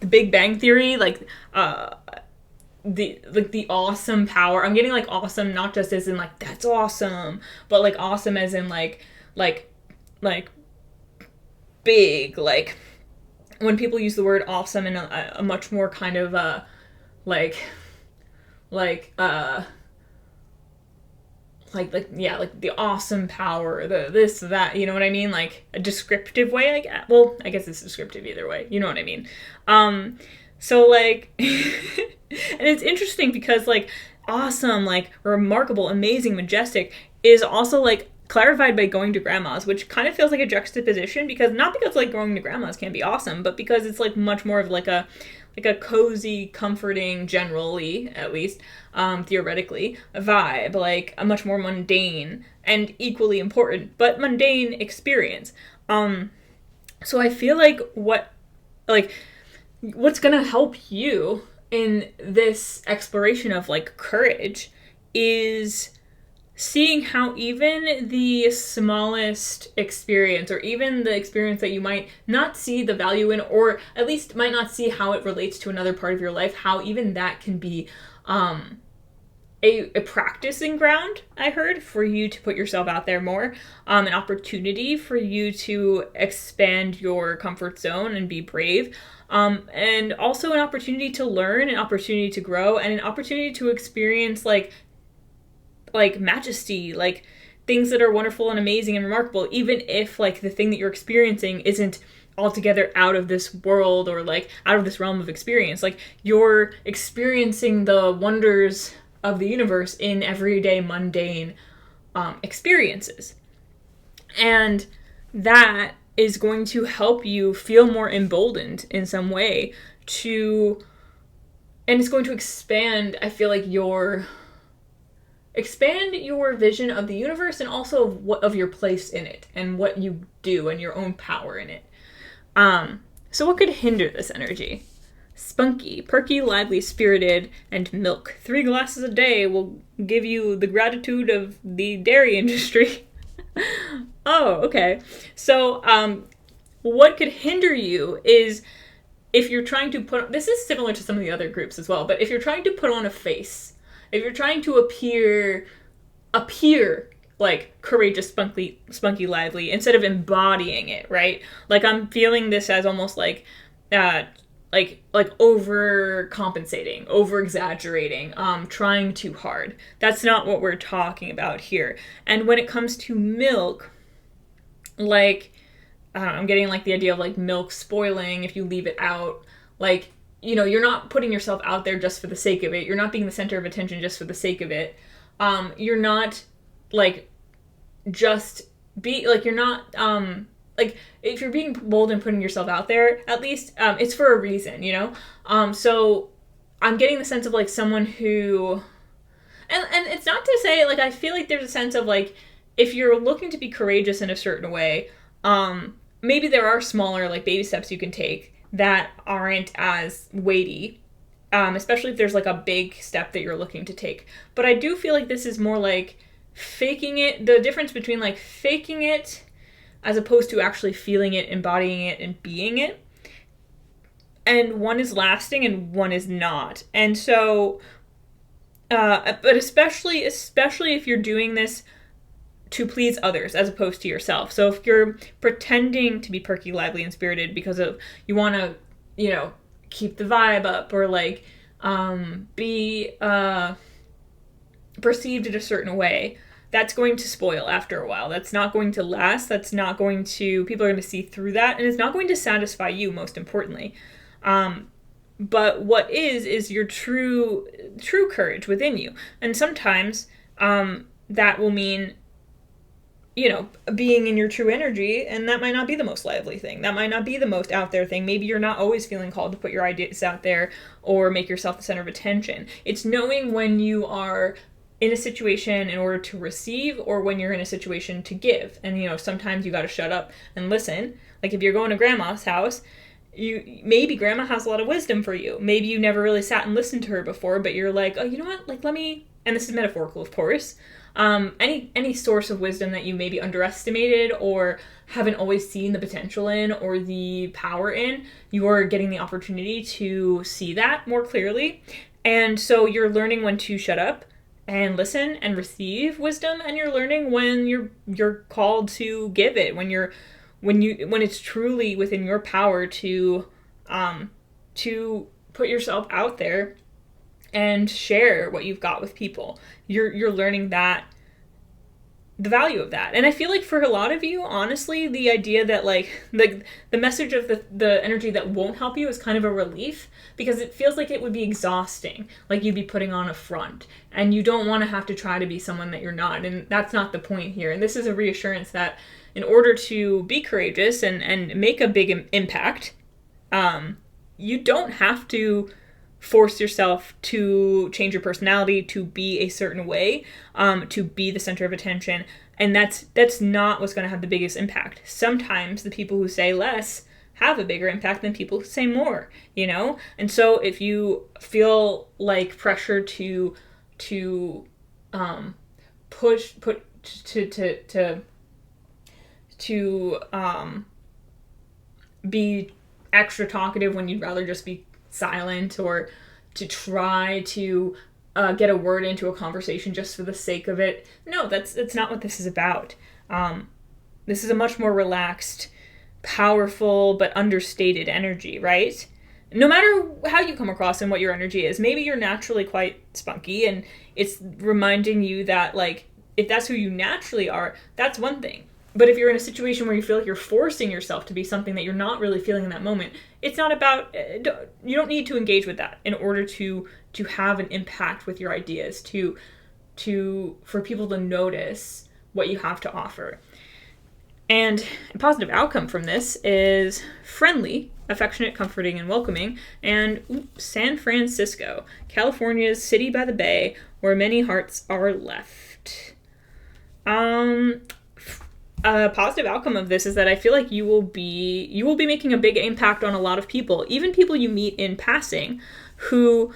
the Big Bang Theory, like the awesome power. I'm getting like awesome not just as in like that's awesome, but like awesome as in like big, like when people use the word awesome in a much more kind of like the awesome power, the this, that, you know what I mean? Like a descriptive way, I guess. Well, I guess it's descriptive either way. You know what I mean? So like, and it's interesting because like awesome, like remarkable, amazing, majestic is also like clarified by going to grandma's, which kind of feels like a juxtaposition not because like going to grandma's can be awesome, but because it's like much more of like a cozy, comforting, generally, at least, theoretically, a vibe, like a much more mundane and equally important, but mundane experience. So I feel like what's gonna help you in this exploration of like courage is seeing how even the smallest experience, or even the experience that you might not see the value in, or at least might not see how it relates to another part of your life, how even that can be a practicing ground, I heard, for you to put yourself out there more, an opportunity for you to expand your comfort zone and be brave, and also an opportunity to learn, an opportunity to grow, and an opportunity to experience like majesty, like things that are wonderful and amazing and remarkable, even if like the thing that you're experiencing isn't altogether out of this world or like out of this realm of experience. Like you're experiencing the wonders of the universe in everyday mundane experiences, and that is going to help you feel more emboldened in some way and it's going to expand, I feel like, expand your vision of the universe and also of your place in it and what you do and your own power in it. So what could hinder this energy? Spunky, perky, lively, spirited, and milk. 3 glasses a day will give you the gratitude of the dairy industry. Oh, okay. So what could hinder you is if you're trying to this is similar to some of the other groups as well, but if you're trying to put on a face, if you're trying to appear like courageous, spunky, lively, instead of embodying it, right? Like I'm feeling this as almost like overcompensating, over-exaggerating, trying too hard. That's not what we're talking about here. And when it comes to milk, like I don't know, I'm getting like the idea of like milk spoiling if you leave it out. Like, you know, you're not putting yourself out there just for the sake of it. You're not being the center of attention just for the sake of it. You're not like just be like, you're not like, if you're being bold and putting yourself out there, at least it's for a reason, you know. So I'm getting the sense of like someone who, and it's not to say like, I feel like there's a sense of like, if you're looking to be courageous in a certain way, maybe there are smaller like baby steps you can take that aren't as weighty, especially if there's like a big step that you're looking to take. But I do feel like this is more like faking it, the difference between like faking it as opposed to actually feeling it, embodying it, and being it. And one is lasting and one is not. And so, but especially if you're doing this to please others as opposed to yourself. So if you're pretending to be perky, lively, and spirited because of you want to, you know, keep the vibe up or like be perceived in a certain way, that's going to spoil after a while. That's not going to last. That's not going to, people are going to see through that, and it's not going to satisfy you, most importantly. But what is your true courage within you. And sometimes that will mean, you know, being in your true energy, and that might not be the most lively thing. That might not be the most out there thing. Maybe you're not always feeling called to put your ideas out there or make yourself the center of attention. It's knowing when you are in a situation in order to receive or when you're in a situation to give. And, you know, sometimes you got to shut up and listen. Like if you're going to grandma's house, maybe grandma has a lot of wisdom for you. Maybe you never really sat and listened to her before, but you're like, oh, you know what? Like, let me, and this is metaphorical, of course. Any source of wisdom that you maybe underestimated or haven't always seen the potential in or the power in, you are getting the opportunity to see that more clearly. And so you're learning when to shut up and listen and receive wisdom, and you're learning when you're called to give it, when it's truly within your power to put yourself out there and share what you've got with people. You're learning that, the value of that. And I feel like for a lot of you, honestly, the idea that like the message of the energy that won't help you is kind of a relief, because it feels like it would be exhausting, like you'd be putting on a front, and you don't want to have to try to be someone that you're not, and that's not the point here. And this is a reassurance that in order to be courageous and make a big impact, you don't have to force yourself to change your personality, to be a certain way, to be the center of attention. And that's not what's going to have the biggest impact. Sometimes the people who say less have a bigger impact than people who say more, you know? And so if you feel like pressure to be extra talkative when you'd rather just be silent, or to try to get a word into a conversation just for the sake of it. No, that's not what this is about. This is a much more relaxed, powerful, but understated energy, right? No matter how you come across and what your energy is, maybe you're naturally quite spunky, and it's reminding you that, like, if that's who you naturally are, that's one thing. But if you're in a situation where you feel like you're forcing yourself to be something that you're not really feeling in that moment, it's not about, you don't need to engage with that in order to have an impact with your ideas, for people to notice what you have to offer. And a positive outcome from this is friendly, affectionate, comforting, and welcoming. And San Francisco, California's city by the bay, where many hearts are left. A positive outcome of this is that I feel like you will be making a big impact on a lot of people, even people you meet in passing, who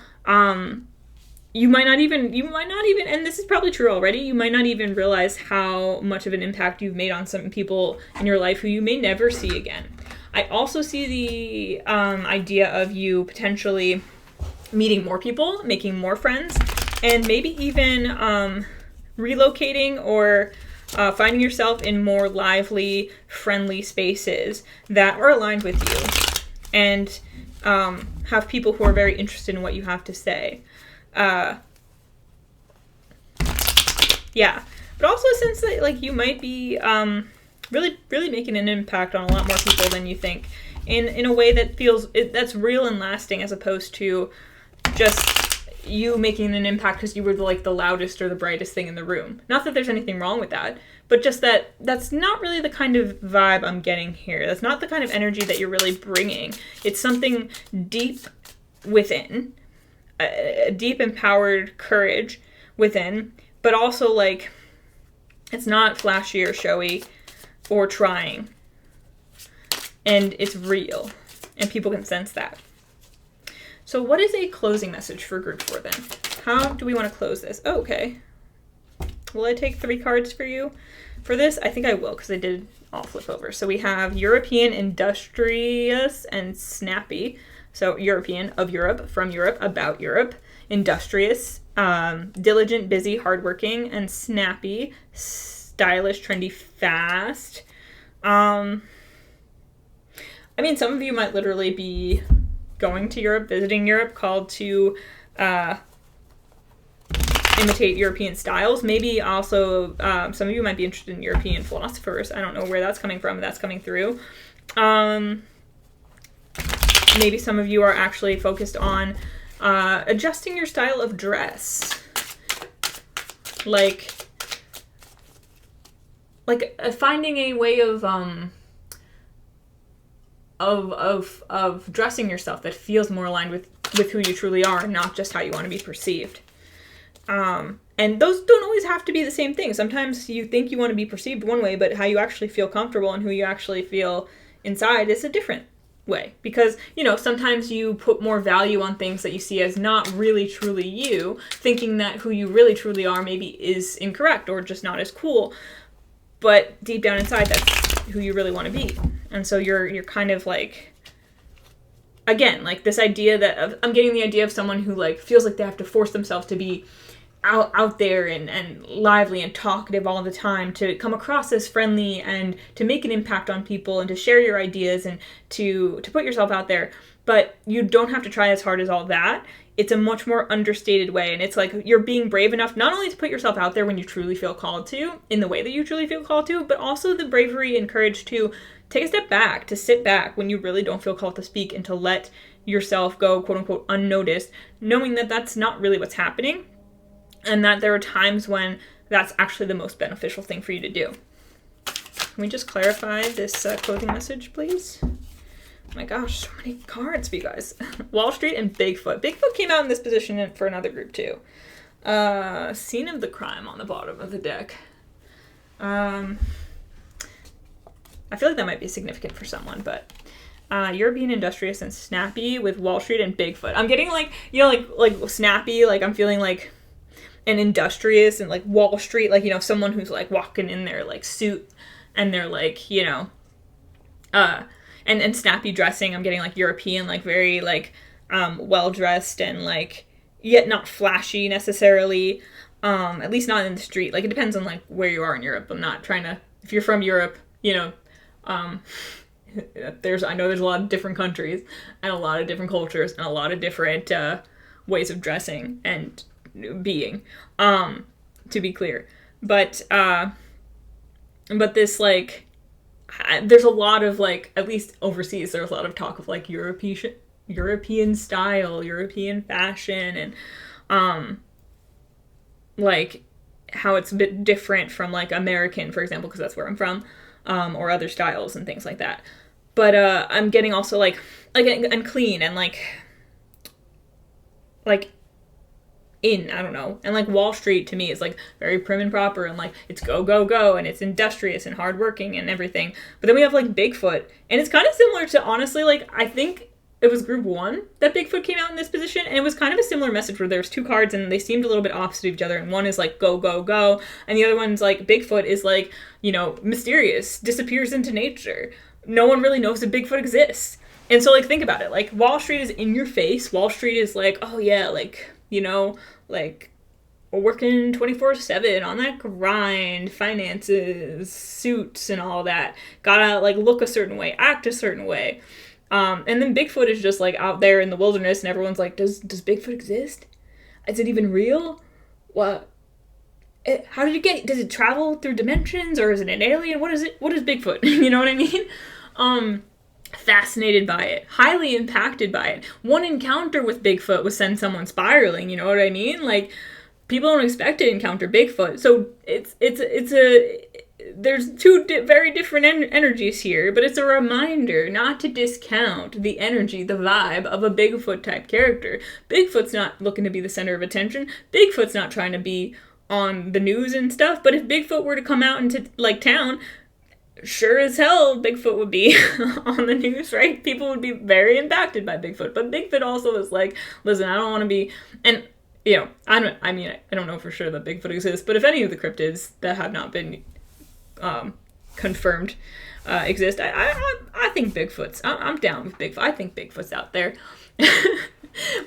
you might not even, and this is probably true already, you might not even realize how much of an impact you've made on some people in your life who you may never see again. I also see the idea of you potentially meeting more people, making more friends, and maybe even relocating or finding yourself in more lively, friendly spaces that are aligned with you, and have people who are very interested in what you have to say. Yeah, but also a sense that like you might be really making an impact on a lot more people than you think, in a way that feels that's real and lasting, as opposed to just you making an impact because you were like the loudest or the brightest thing in the room. Not that there's anything wrong with that, but just that that's not really the kind of vibe I'm getting here. That's not the kind of energy that you're really bringing. It's something deep within, a deep empowered courage within, but also like it's not flashy or showy or trying, and it's real, and people can sense that. So what is a closing message for group 4 then? How do we want to close this? Oh, okay. Will I take 3 cards for you? For this, I think I will, because I did all flip over. So we have European, industrious, and snappy. So European, of Europe, from Europe, about Europe. Industrious, diligent, busy, hardworking, and snappy, stylish, trendy, fast. I mean, some of you might literally be going to Europe, visiting Europe, called to imitate European styles. Maybe also some of you might be interested in European philosophers. I don't know where that's coming from, but that's coming through. Maybe some of you are actually focused on adjusting your style of dress. Like finding a way of dressing yourself that feels more aligned with who you truly are, and not just how you want to be perceived. And those don't always have to be the same thing. Sometimes you think you want to be perceived one way, but how you actually feel comfortable and who you actually feel inside is a different way. Because, you know, sometimes you put more value on things that you see as not really truly you, thinking that who you really truly are maybe is incorrect or just not as cool. But deep down inside, that's who you really want to be. And so you're kind of like, again, like this idea that I'm getting the idea of someone who like feels like they have to force themselves to be out there and lively and talkative all the time, to come across as friendly and to make an impact on people and to share your ideas and to put yourself out there. But you don't have to try as hard as all that. It's a much more understated way, and it's like you're being brave enough not only to put yourself out there when you truly feel called to, in the way that you truly feel called to, but also the bravery and courage to take a step back, to sit back when you really don't feel called to speak, and to let yourself go, quote unquote, unnoticed, knowing that that's not really what's happening, and that there are times when that's actually the most beneficial thing for you to do. Can we just clarify this clothing message, please? Oh my gosh, so many cards for you guys. Wall Street and Bigfoot. Bigfoot came out in this position for another group too. Scene of the crime on the bottom of the deck. I feel like that might be significant for someone, but European, industrious, and snappy with Wall Street and Bigfoot. I'm getting like, you know, like snappy, like I'm feeling like an industrious, and like Wall Street, like, you know, someone who's like walking in their like suit and they're like, you know, and snappy dressing. I'm getting like European, like very like well dressed and like yet not flashy necessarily. At least not in the street. Like it depends on like where you are in Europe. I'm not trying to, if you're from Europe, you know, I know there's a lot of different countries and a lot of different cultures and a lot of different ways of dressing and being, to be clear. But this like, there's a lot of like, at least overseas, there's a lot of talk of like European style, European fashion, and like how it's a bit different from like American, for example, because that's where I'm from, or other styles and things like that. But I'm getting also like and clean and like I don't know. And like Wall Street to me is like very prim and proper and like it's go, go, go, and it's industrious and hardworking and everything. But then we have like Bigfoot, and it's kind of similar to, honestly, like I think it was group 1 that Bigfoot came out in this position, and it was kind of a similar message where there's 2 cards and they seemed a little bit opposite of each other, and one is like go, go, go, and the other one's like Bigfoot is like, you know, mysterious, disappears into nature. No one really knows that Bigfoot exists. And so like think about it, like Wall Street is in your face. Wall Street is like, oh yeah, like, you know, like we're working 24/7 on that grind, finances, suits, and all that. Gotta like look a certain way, act a certain way. And then Bigfoot is just like out there in the wilderness, and everyone's like, does Bigfoot exist? Is it even real? What? how did it get? Does it travel through dimensions, or is it an alien? What is it? What is Bigfoot? You know what I mean? Fascinated by it, highly impacted by it. One encounter with Bigfoot would send someone spiraling. You know what I mean? Like, people don't expect to encounter Bigfoot, so it's a there's two very different energies here, but it's a reminder not to discount the energy, the vibe of a Bigfoot type character. Bigfoot's not looking to be the center of attention. Bigfoot's not trying to be on the news and stuff, but if Bigfoot were to come out into, like, town, sure as hell Bigfoot would be on the news, right? People would be very impacted by Bigfoot, but Bigfoot also is like, listen, I don't want to be, and, you know, I don't know for sure that Bigfoot exists, but if any of the cryptids that have not been confirmed exist, I think I'm down with Bigfoot. I think Bigfoot's out there.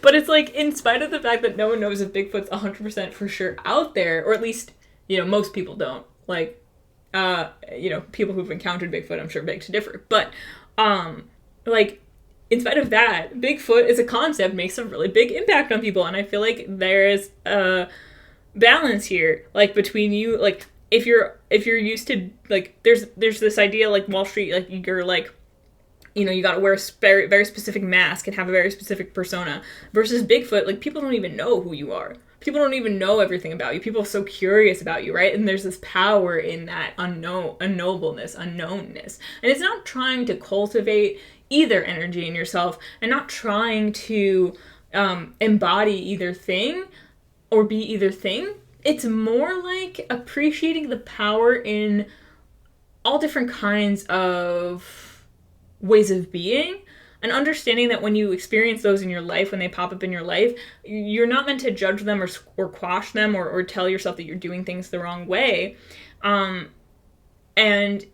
But it's like, in spite of the fact that no one knows if Bigfoot's 100% for sure out there, or at least, you know, most people don't. Like, you know, people who've encountered Bigfoot, I'm sure, beg to differ. But, like, in spite of that, Bigfoot as a concept makes a really big impact on people. And I feel like there is a balance here, like, between you, like, if you're used to, like, there's this idea, like, Wall Street, like, you're, like, you know, you gotta wear a very, very specific mask and have a very specific persona, versus Bigfoot, like, people don't even know who you are. People don't even know everything about you. People are so curious about you, right? And there's this power in that unknowableness, unknownness. And it's not trying to cultivate either energy in yourself, and not trying to embody either thing or be either thing. It's more like appreciating the power in all different kinds of ways of being, and understanding that when you experience those in your life, when they pop up in your life, you're not meant to judge them or quash them or tell yourself that you're doing things the wrong way. And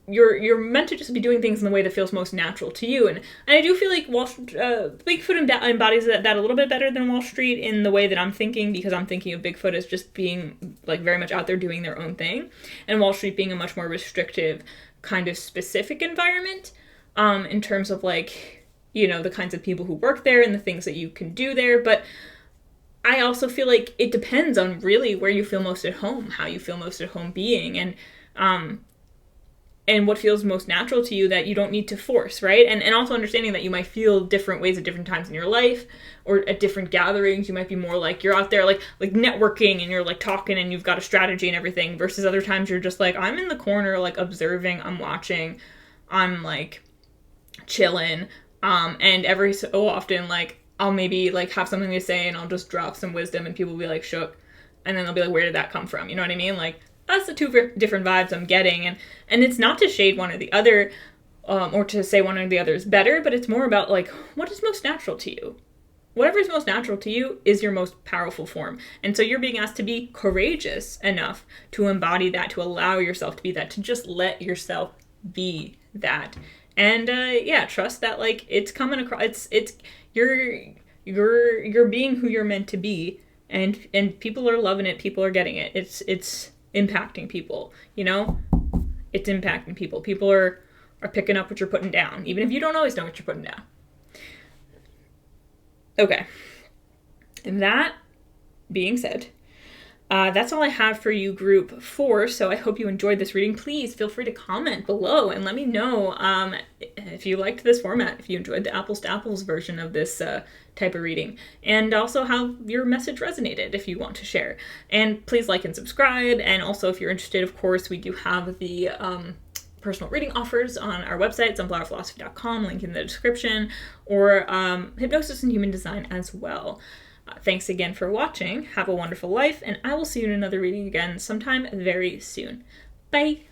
you're meant to just be doing things in the way that feels most natural to you. And I do feel like Bigfoot embodies that a little bit better than Wall Street in the way that I'm thinking, because I'm thinking of Bigfoot as just being, like, very much out there doing their own thing, and Wall Street being a much more restrictive, kind of specific environment. In terms of, like, you know, the kinds of people who work there and the things that you can do there. But I also feel like it depends on really where you feel most at home, how you feel most at home being, and what feels most natural to you that you don't need to force, right? And also understanding that you might feel different ways at different times in your life, or at different gatherings. You might be more like, you're out there like networking and you're, like, talking and you've got a strategy and everything, versus other times you're just like, I'm in the corner, like, observing, I'm watching, I'm, like, chilling, and every so often, like, I'll maybe, like, have something to say and I'll just drop some wisdom and people will be, like, shook, and then they'll be like, where did that come from? You know what I mean? Like, that's the two different vibes I'm getting, and it's not to shade one or the other, or to say one or the other is better, but it's more about, like, what is most natural to you? Whatever is most natural to you is your most powerful form. And so you're being asked to be courageous enough to embody that, to allow yourself to be that, to just let yourself be that. And yeah, trust that, like, it's coming across. It's you're being who you're meant to be, and people are loving it. People are getting it. It's impacting people. You know, it's impacting people. People are picking up what you're putting down, even if you don't always know what you're putting down. Okay. And that being said, that's all I have for you, group 4, so I hope you enjoyed this reading. Please feel free to comment below and let me know if you liked this format, if you enjoyed the apples to apples version of this type of reading, and also how your message resonated, if you want to share. And please like and subscribe, and also if you're interested, of course, we do have the personal reading offers on our website, sunflowerphilosophy.com, link in the description, or Hypnosis and Human Design as well. Thanks again for watching. Have a wonderful life, and I will see you in another reading again sometime very soon. Bye!